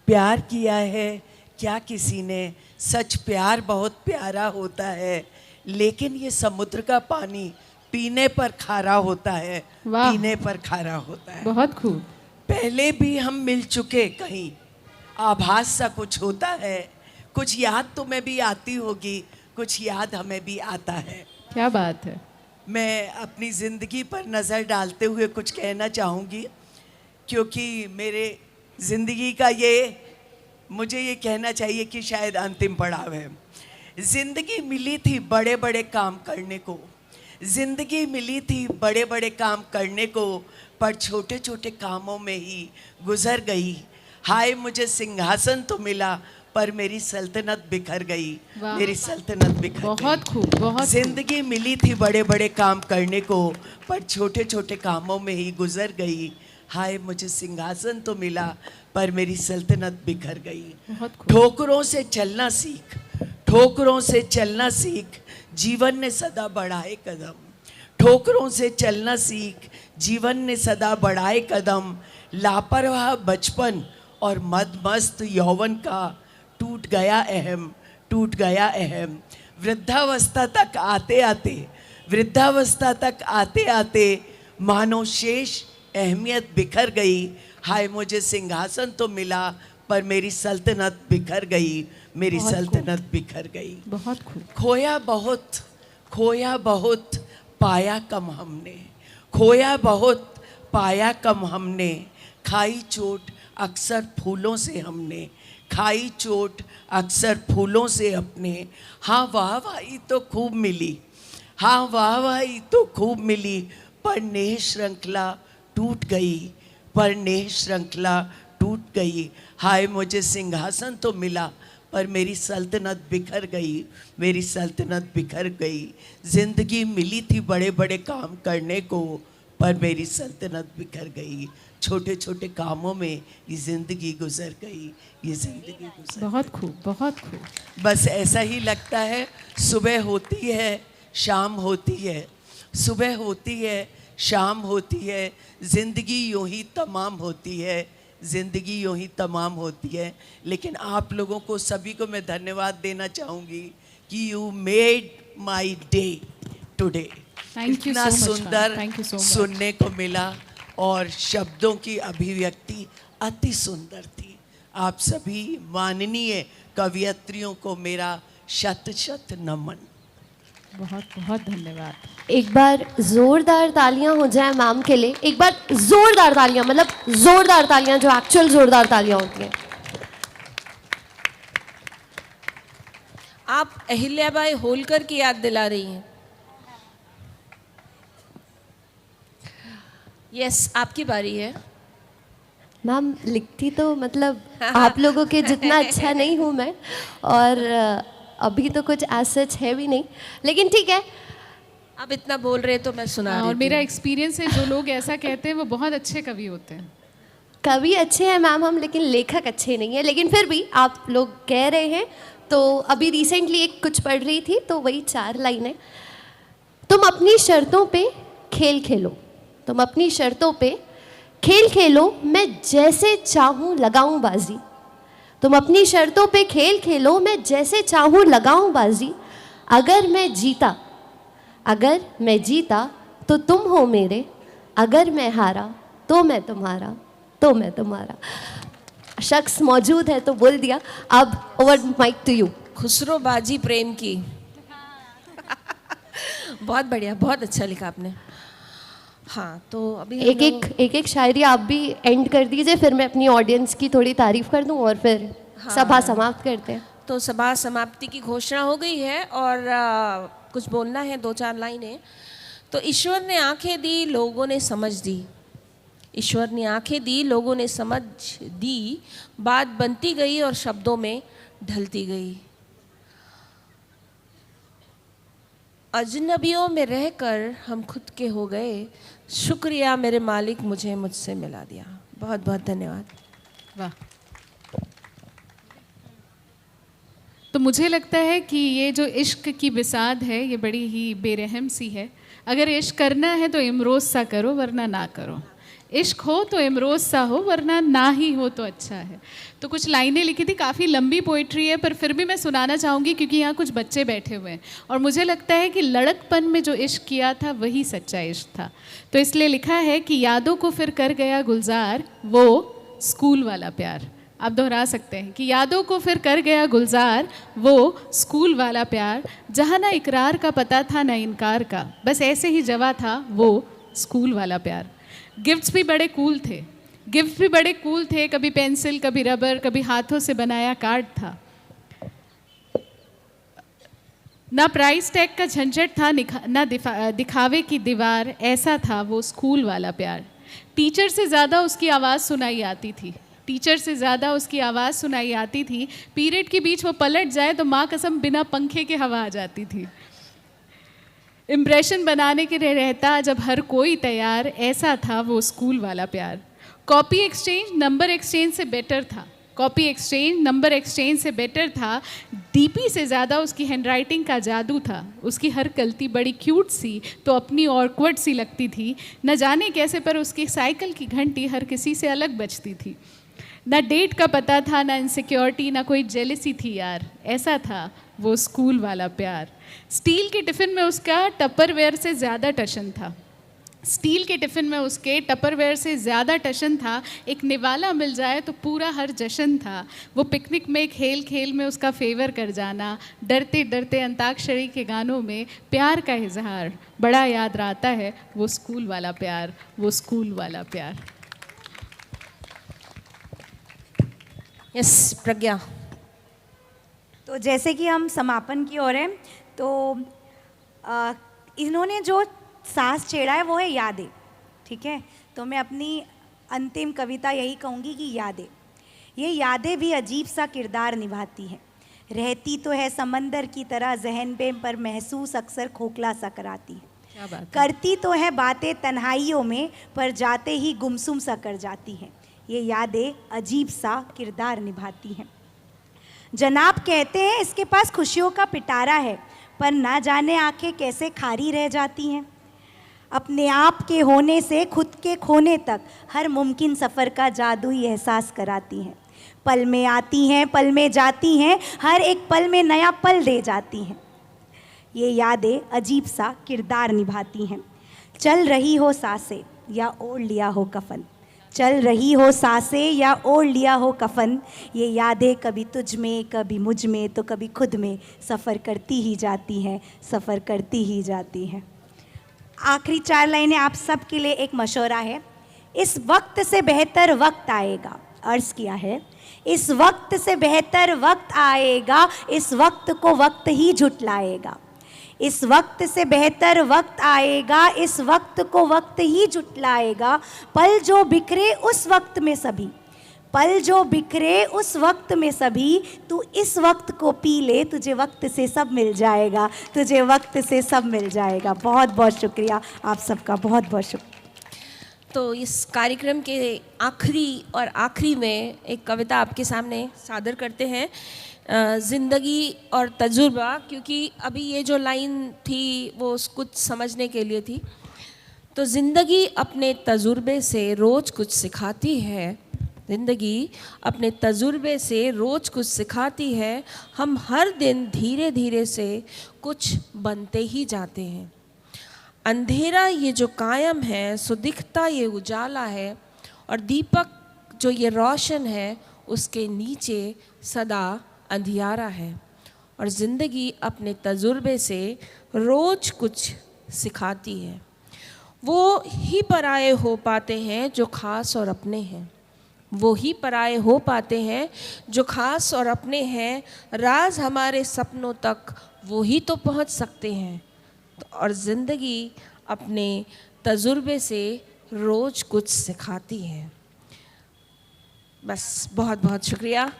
प्यार किया है क्या किसी ने, सच प्यार बहुत प्यारा होता है, लेकिन ये समुद्र का पानी पीने पर खारा होता है, वाह। पीने पर खारा होता है। बहुत खूब। पहले भी हम मिल चुके कहीं, आभास सा कुछ होता है, कुछ याद तुम्हें भी आती होगी, कुछ याद हमें भी आता है। क्या बात है। मैं अपनी ज़िंदगी पर नज़र डालते हुए कुछ कहना चाहूँगी, क्योंकि मेरे ज़िंदगी का मुझे ये कहना चाहिए कि शायद अंतिम पड़ाव है। ज़िंदगी मिली थी बड़े बड़े काम करने को, ज़िंदगी मिली थी बड़े बड़े काम करने को, पर छोटे छोटे कामों में ही गुजर गई। हाय मुझे सिंहासन तो मिला, पर मेरी सल्तनत बिखर गई, वाह। मेरी सल्तनत बिखर गई। बहुत खूब, बहुत जिंदगी मिली थी बड़े बड़े काम करने को, पर छोटे छोटे कामों में ही गुजर गई। हाय मुझे सिंहासन तो मिला, पर मेरी सल्तनत बिखर गई। बहुत खूब। ठोकरों से चलना सीख, ठोकरों से चलना सीख, जीवन ने सदा बढ़ाए कदम। ठोकरों से चलना सीख, जीवन ने सदा बढ़ाए कदम। लापरवाह बचपन और मदमस्त यौवन का टूट गया अहम, टूट गया अहम। वृद्धावस्था तक आते आते, वृद्धावस्था तक आते आते मानो शेष अहमियत बिखर गई। हाय मुझे सिंहासन तो मिला, पर मेरी सल्तनत बिखर गई, मेरी सल्तनत बिखर गई। बहुत खूब। खोया बहुत, खोया बहुत, पाया कम हमने, खोया बहुत, पाया कम हमने। खाई चोट अक्सर फूलों से हमने, खाई चोट अक्सर फूलों से अपने। हाँ वाह वाही तो खूब मिली, हाँ वाह वाही तो खूब मिली, पर नेह श्रृंखला टूट गई, पर नेह श्रृंखला टूट गई। हाय मुझे सिंहासन तो मिला, पर मेरी सल्तनत बिखर गई, मेरी सल्तनत बिखर गई। जिंदगी मिली थी बड़े बड़े काम करने को, पर मेरी सल्तनत बिखर गई। छोटे छोटे कामों में ये जिंदगी गुजर गई, ये जिंदगी गुजर। बहुत खूब, बहुत खूब। बस ऐसा ही लगता है, सुबह होती है शाम होती है, सुबह होती है शाम होती है, ज़िंदगी यूं ही तमाम होती है, ज़िंदगी यूं ही तमाम होती है। लेकिन आप लोगों को सभी को मैं धन्यवाद देना चाहूँगी कि you made my day today. Thank you इतना so much, ma'am. सुंदर Thank you so much. सुनने को मिला और शब्दों की अभिव्यक्ति अति सुंदर थी। आप सभी माननीय कवियत्रियों को मेरा शत शत नमन। बहुत बहुत धन्यवाद। एक बार जोरदार तालियां हो जाए मैम के लिए, एक बार जोरदार तालियां, मतलब जोरदार तालियां जो एक्चुअल जोरदार तालियां होती हैं। आप अहिल्याबाई होलकर की याद दिला रही हैं। यस, आपकी बारी है। मैम लिखती तो मतलब आप लोगों के जितना अच्छा नहीं हूँ मैं, और अभी तो कुछ ऐसा सच है भी नहीं, लेकिन ठीक है। आप इतना बोल रहे तो मैं सुना और देती मेरा हूँ। एक्सपीरियंस है, जो लोग ऐसा कहते हैं वो बहुत अच्छे कवि होते हैं। कवि अच्छे हैं मैम हम, लेकिन लेखक अच्छे नहीं है। लेकिन फिर भी आप लोग कह रहे हैं, तो अभी रिसेंटली एक कुछ पढ़ रही थी, तो वही 4 लाइनें। तुम अपनी शर्तों पे खेल खेलो, तुम अपनी शर्तों पे खेल खेलो, मैं जैसे चाहूँ लगाऊं बाजी। तुम अपनी शर्तों पे खेल खेलो, मैं जैसे चाहूँ लगाऊं बाजी। अगर मैं जीता, अगर मैं जीता तो तुम हो मेरे, अगर मैं हारा तो मैं तुम्हारा, तो मैं तुम्हारा। शख्स मौजूद है तो बोल दिया। अब over mic to you. Khusro बाजी प्रेम की। बहुत बढ़िया, बहुत अच्छा लिखा आपने। हाँ, तो अभी एक एक शायरी आप भी एंड कर दीजिए, फिर मैं अपनी ऑडियंस की थोड़ी तारीफ कर दूं और फिर सभा समाप्त करते हैं। तो सभा समाप्ति की घोषणा हो गई है और कुछ बोलना है, 2-4 लाइनें। तो ईश्वर ने आंखें दी, लोगों ने समझ दी। ईश्वर ने आंखें दी, लोगों ने समझ दी। बात बनती गई और शब्दों में ढलती गई। अजनबियों में रहकर हम खुद के हो गए। शुक्रिया मेरे मालिक, मुझे मुझसे मिला दिया। बहुत बहुत धन्यवाद। वाह। तो मुझे लगता है कि ये जो इश्क की बिसात है, ये बड़ी ही बेरहम सी है। अगर इश्क करना है तो इमरोज़ सा करो, वरना ना करो। इश्क हो तो इमरोज सा हो, वरना ना ही हो तो अच्छा है। तो कुछ लाइनें लिखी थी, काफ़ी लंबी पोइट्री है, पर फिर भी मैं सुनाना चाहूँगी क्योंकि यहाँ कुछ बच्चे बैठे हुए हैं और मुझे लगता है कि लड़कपन में जो इश्क किया था वही सच्चा इश्क था। तो इसलिए लिखा है कि यादों को फिर कर गया गुलजार वो स्कूल वाला प्यार। आप दोहरा सकते हैं कि यादों को फिर कर गया गुलजार वो स्कूल वाला प्यार, जहाँ ना इकरार का पता था ना इनकार का, बस ऐसे ही जवा था वो स्कूल वाला प्यार। गिफ्ट्स भी बड़े कूल थे, गिफ्ट भी बड़े कूल थे, कभी पेंसिल, कभी रबर, कभी हाथों से बनाया कार्ड था। ना प्राइस टैग का झंझट था, ना दिखावे की दीवार, ऐसा था वो स्कूल वाला प्यार। टीचर से ज़्यादा उसकी आवाज़ सुनाई आती थी, टीचर से ज़्यादा उसकी आवाज़ सुनाई आती थी। पीरियड के बीच वो पलट जाए तो माँ कसम बिना पंखे के हवा आ जाती थी। इम्प्रेशन बनाने के लिए रहता जब हर कोई तैयार, ऐसा था वो स्कूल वाला प्यार। कॉपी एक्सचेंज नंबर एक्सचेंज से बेटर था, कॉपी एक्सचेंज नंबर एक्सचेंज से बेटर था। डीपी से ज़्यादा उसकी हैंडराइटिंग का जादू था, उसकी हर गलती बड़ी क्यूट सी तो अपनी ऑकवर्ड सी लगती थी। न जाने कैसे पर उसकी साइकिल की घंटी हर किसी से अलग बजती थी। ना डेट का पता था, ना इनसिक्योरिटी, ना कोई जेलसी थी यार, ऐसा था वो स्कूल वाला प्यार। स्टील के टिफ़िन में उसका टपरवेयर से ज़्यादा टशन था, स्टील के टिफ़िन में उसके टपरवेयर से ज़्यादा टशन था। एक निवाला मिल जाए तो पूरा हर जश्न था। वो पिकनिक में खेल खेल में उसका फेवर कर जाना, डरते डरते अंताक्षरी के गानों में प्यार का इजहार, बड़ा याद आता है वो स्कूल वाला प्यार, वो स्कूल वाला प्यार। यस प्रज्ञा। तो जैसे कि हम समापन की ओर हैं, तो इन्होंने जो सांस छेड़ा है वो है यादें, ठीक है। तो मैं अपनी अंतिम कविता यही कहूँगी कि यादें, ये यादें भी अजीब सा किरदार निभाती हैं। रहती तो है समंदर की तरह जहन पे, पर महसूस अक्सर खोखला सा कराती है। क्या बात है? करती तो है बातें तन्हाइयों में, पर जाते ही गुमसुम सा कर जाती हैं। ये यादें अजीब सा किरदार निभाती हैं। जनाब कहते हैं इसके पास खुशियों का पिटारा है, पर ना जाने आंखें कैसे खारी रह जाती हैं। अपने आप के होने से खुद के खोने तक हर मुमकिन सफ़र का जादुई एहसास कराती हैं। पल में आती हैं, पल में जाती हैं, हर एक पल में नया पल दे जाती हैं। ये यादें अजीब सा किरदार निभाती हैं। चल रही हो सांसें या ओढ़ लिया हो कफन, चल रही हो सांसें या ओढ़ लिया हो कफन, ये यादें कभी तुझ में, कभी मुझ में, तो कभी खुद में सफ़र करती ही जाती हैं, सफ़र करती ही जाती हैं। आखिरी 4 लाइनें आप सब के लिए एक मशवरा है। इस वक्त से बेहतर वक्त आएगा, अर्ज़ किया है, इस वक्त से बेहतर वक्त आएगा, इस वक्त को वक्त ही झुटलाएगा। इस वक्त से बेहतर वक्त आएगा, इस वक्त को वक्त ही झुटलाएगा। पल जो बिखरे उस वक्त में सभी, पल जो बिखरे उस वक्त में सभी, तू इस वक्त को पी ले, तुझे वक्त से सब मिल जाएगा, तुझे वक्त से सब मिल जाएगा। बहुत बहुत शुक्रिया आप सबका, बहुत बहुत शुक्रिया। तो इस कार्यक्रम के आखिरी में एक कविता आपके सामने सादर करते हैं, ज़िंदगी और तजुर्बा, क्योंकि अभी ये जो लाइन थी वो कुछ समझने के लिए थी। तो ज़िंदगी अपने तजुर्बे से रोज़ कुछ सिखाती है, ज़िंदगी अपने तजुर्बे से रोज़ कुछ सिखाती है। हम हर दिन धीरे धीरे से कुछ बनते ही जाते हैं। अंधेरा ये जो कायम है, सो दिखता ये उजाला है, और दीपक जो ये रोशन है, उसके नीचे सदा अंधियारा है। और ज़िंदगी अपने तजुर्बे से रोज़ कुछ सिखाती है। वो ही पराये हो पाते हैं जो ख़ास और अपने हैं, वो ही पराये हो पाते हैं जो ख़ास और अपने हैं। राज हमारे सपनों तक वो ही तो पहुंच सकते हैं। और ज़िंदगी अपने तजुर्बे से रोज़ कुछ सिखाती है। बस बहुत बहुत शुक्रिया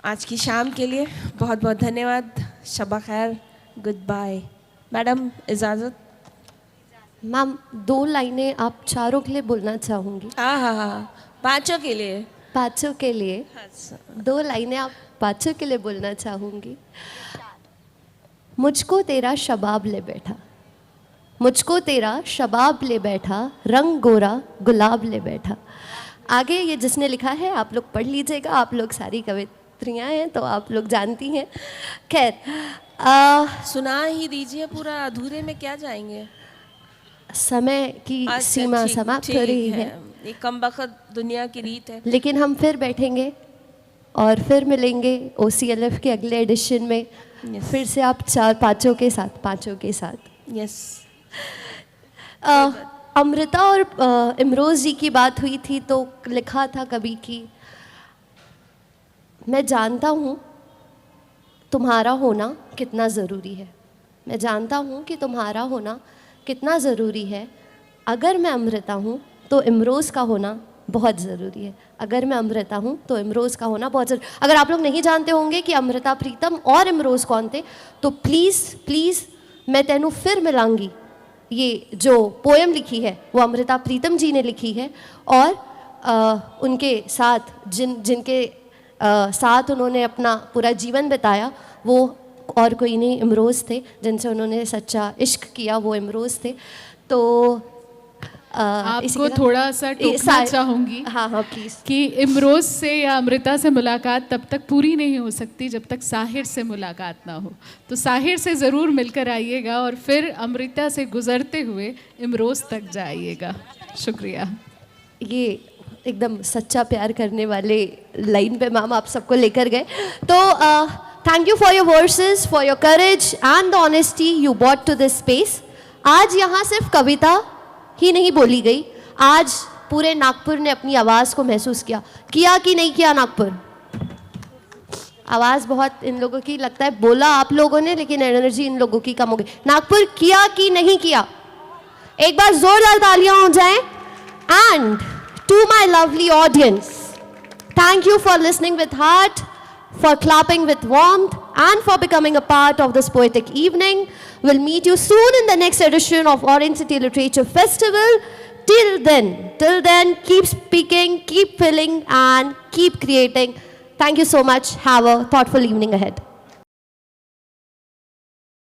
आज की शाम के लिए, बहुत बहुत धन्यवाद। शबा खैर, गुड बाय। मैडम इजाज़त। मैम 2 लाइनें आप चारों के लिए बोलना चाहूँगी। हाँ, पाँचों के लिए। पाँचों के लिए 2 लाइनें आप पाँचों के लिए बोलना चाहूँगी। मुझको तेरा शबाब ले बैठा, मुझको तेरा शबाब ले बैठा, रंग गोरा गुलाब ले बैठा। आगे ये जिसने लिखा है आप लोग पढ़ लीजिएगा, आप लोग सारी कवित्रियाँ हैं तो आप लोग जानती हैं। खैर सुना ही दीजिए पूरा, अधूरे में क्या जाएंगे। समय की अच्छा, सीमा ठीक- समाप्त ठीक हो रही है, ये कमबख्त दुनिया की रीत है। लेकिन हम फिर बैठेंगे और फिर मिलेंगे OCLF के अगले एडिशन में। फिर से आप पांचों के साथ। यस। अमृता और इमरोज़ जी की बात हुई थी तो लिखा था कभी कि मैं जानता हूँ तुम्हारा होना कितना ज़रूरी है, मैं जानता हूँ कि तुम्हारा होना कितना ज़रूरी है। अगर मैं अमृता हूँ तो इमरोज़ का होना बहुत ज़रूरी है। अगर मैं अमृता हूँ तो इमरोज़ का होना बहुत ज़रूरी। अगर आप लोग नहीं जानते होंगे कि अमृता प्रीतम और इमरोज़ कौन थे तो प्लीज़ मैं तेनू फिर मिलांगी, ये जो पोएम लिखी है वो अमृता प्रीतम जी ने लिखी है और उनके साथ जिनके साथ उन्होंने अपना पूरा जीवन बिताया वो और कोई नहीं इमरोज़ थे, जिनसे उन्होंने सच्चा इश्क किया वो इमरोज़ थे। तो आपको थोड़ा सा टोकना चाहूँगी, हाँ प्लीज़, कि इमरोज़ से या अमृता से मुलाकात तब तक पूरी नहीं हो सकती जब तक साहिर से मुलाकात ना हो। तो साहिर से ज़रूर मिलकर आइएगा और फिर अमृता से गुज़रते हुए इमरोज़ तक जाइएगा। शुक्रिया। ये एकदम सच्चा प्यार करने वाले लाइन पे मैम आप सबको लेकर गए। तो thank you for your verses, for your courage and the honesty you bought to this space. आज यहाँ सिर्फ कविता ही नहीं बोली गई, आज पूरे नागपुर ने अपनी आवाज़ को महसूस किया कि नहीं किया। नागपुर आवाज़ बहुत इन लोगों की लगता है बोला आप लोगों ने, लेकिन एनर्जी इन लोगों की कम हो गई। नागपुर किया कि नहीं किया? एक बार जोरदार तालियां हो जाएं। And to my lovely audience, thank you for listening with heart, for clapping with warmth and for becoming a part of this poetic evening. We'll meet you soon in the next edition of Orange City Literature Festival. Till then, keep speaking, keep filling and keep creating. Thank you so much. Have a thoughtful evening ahead.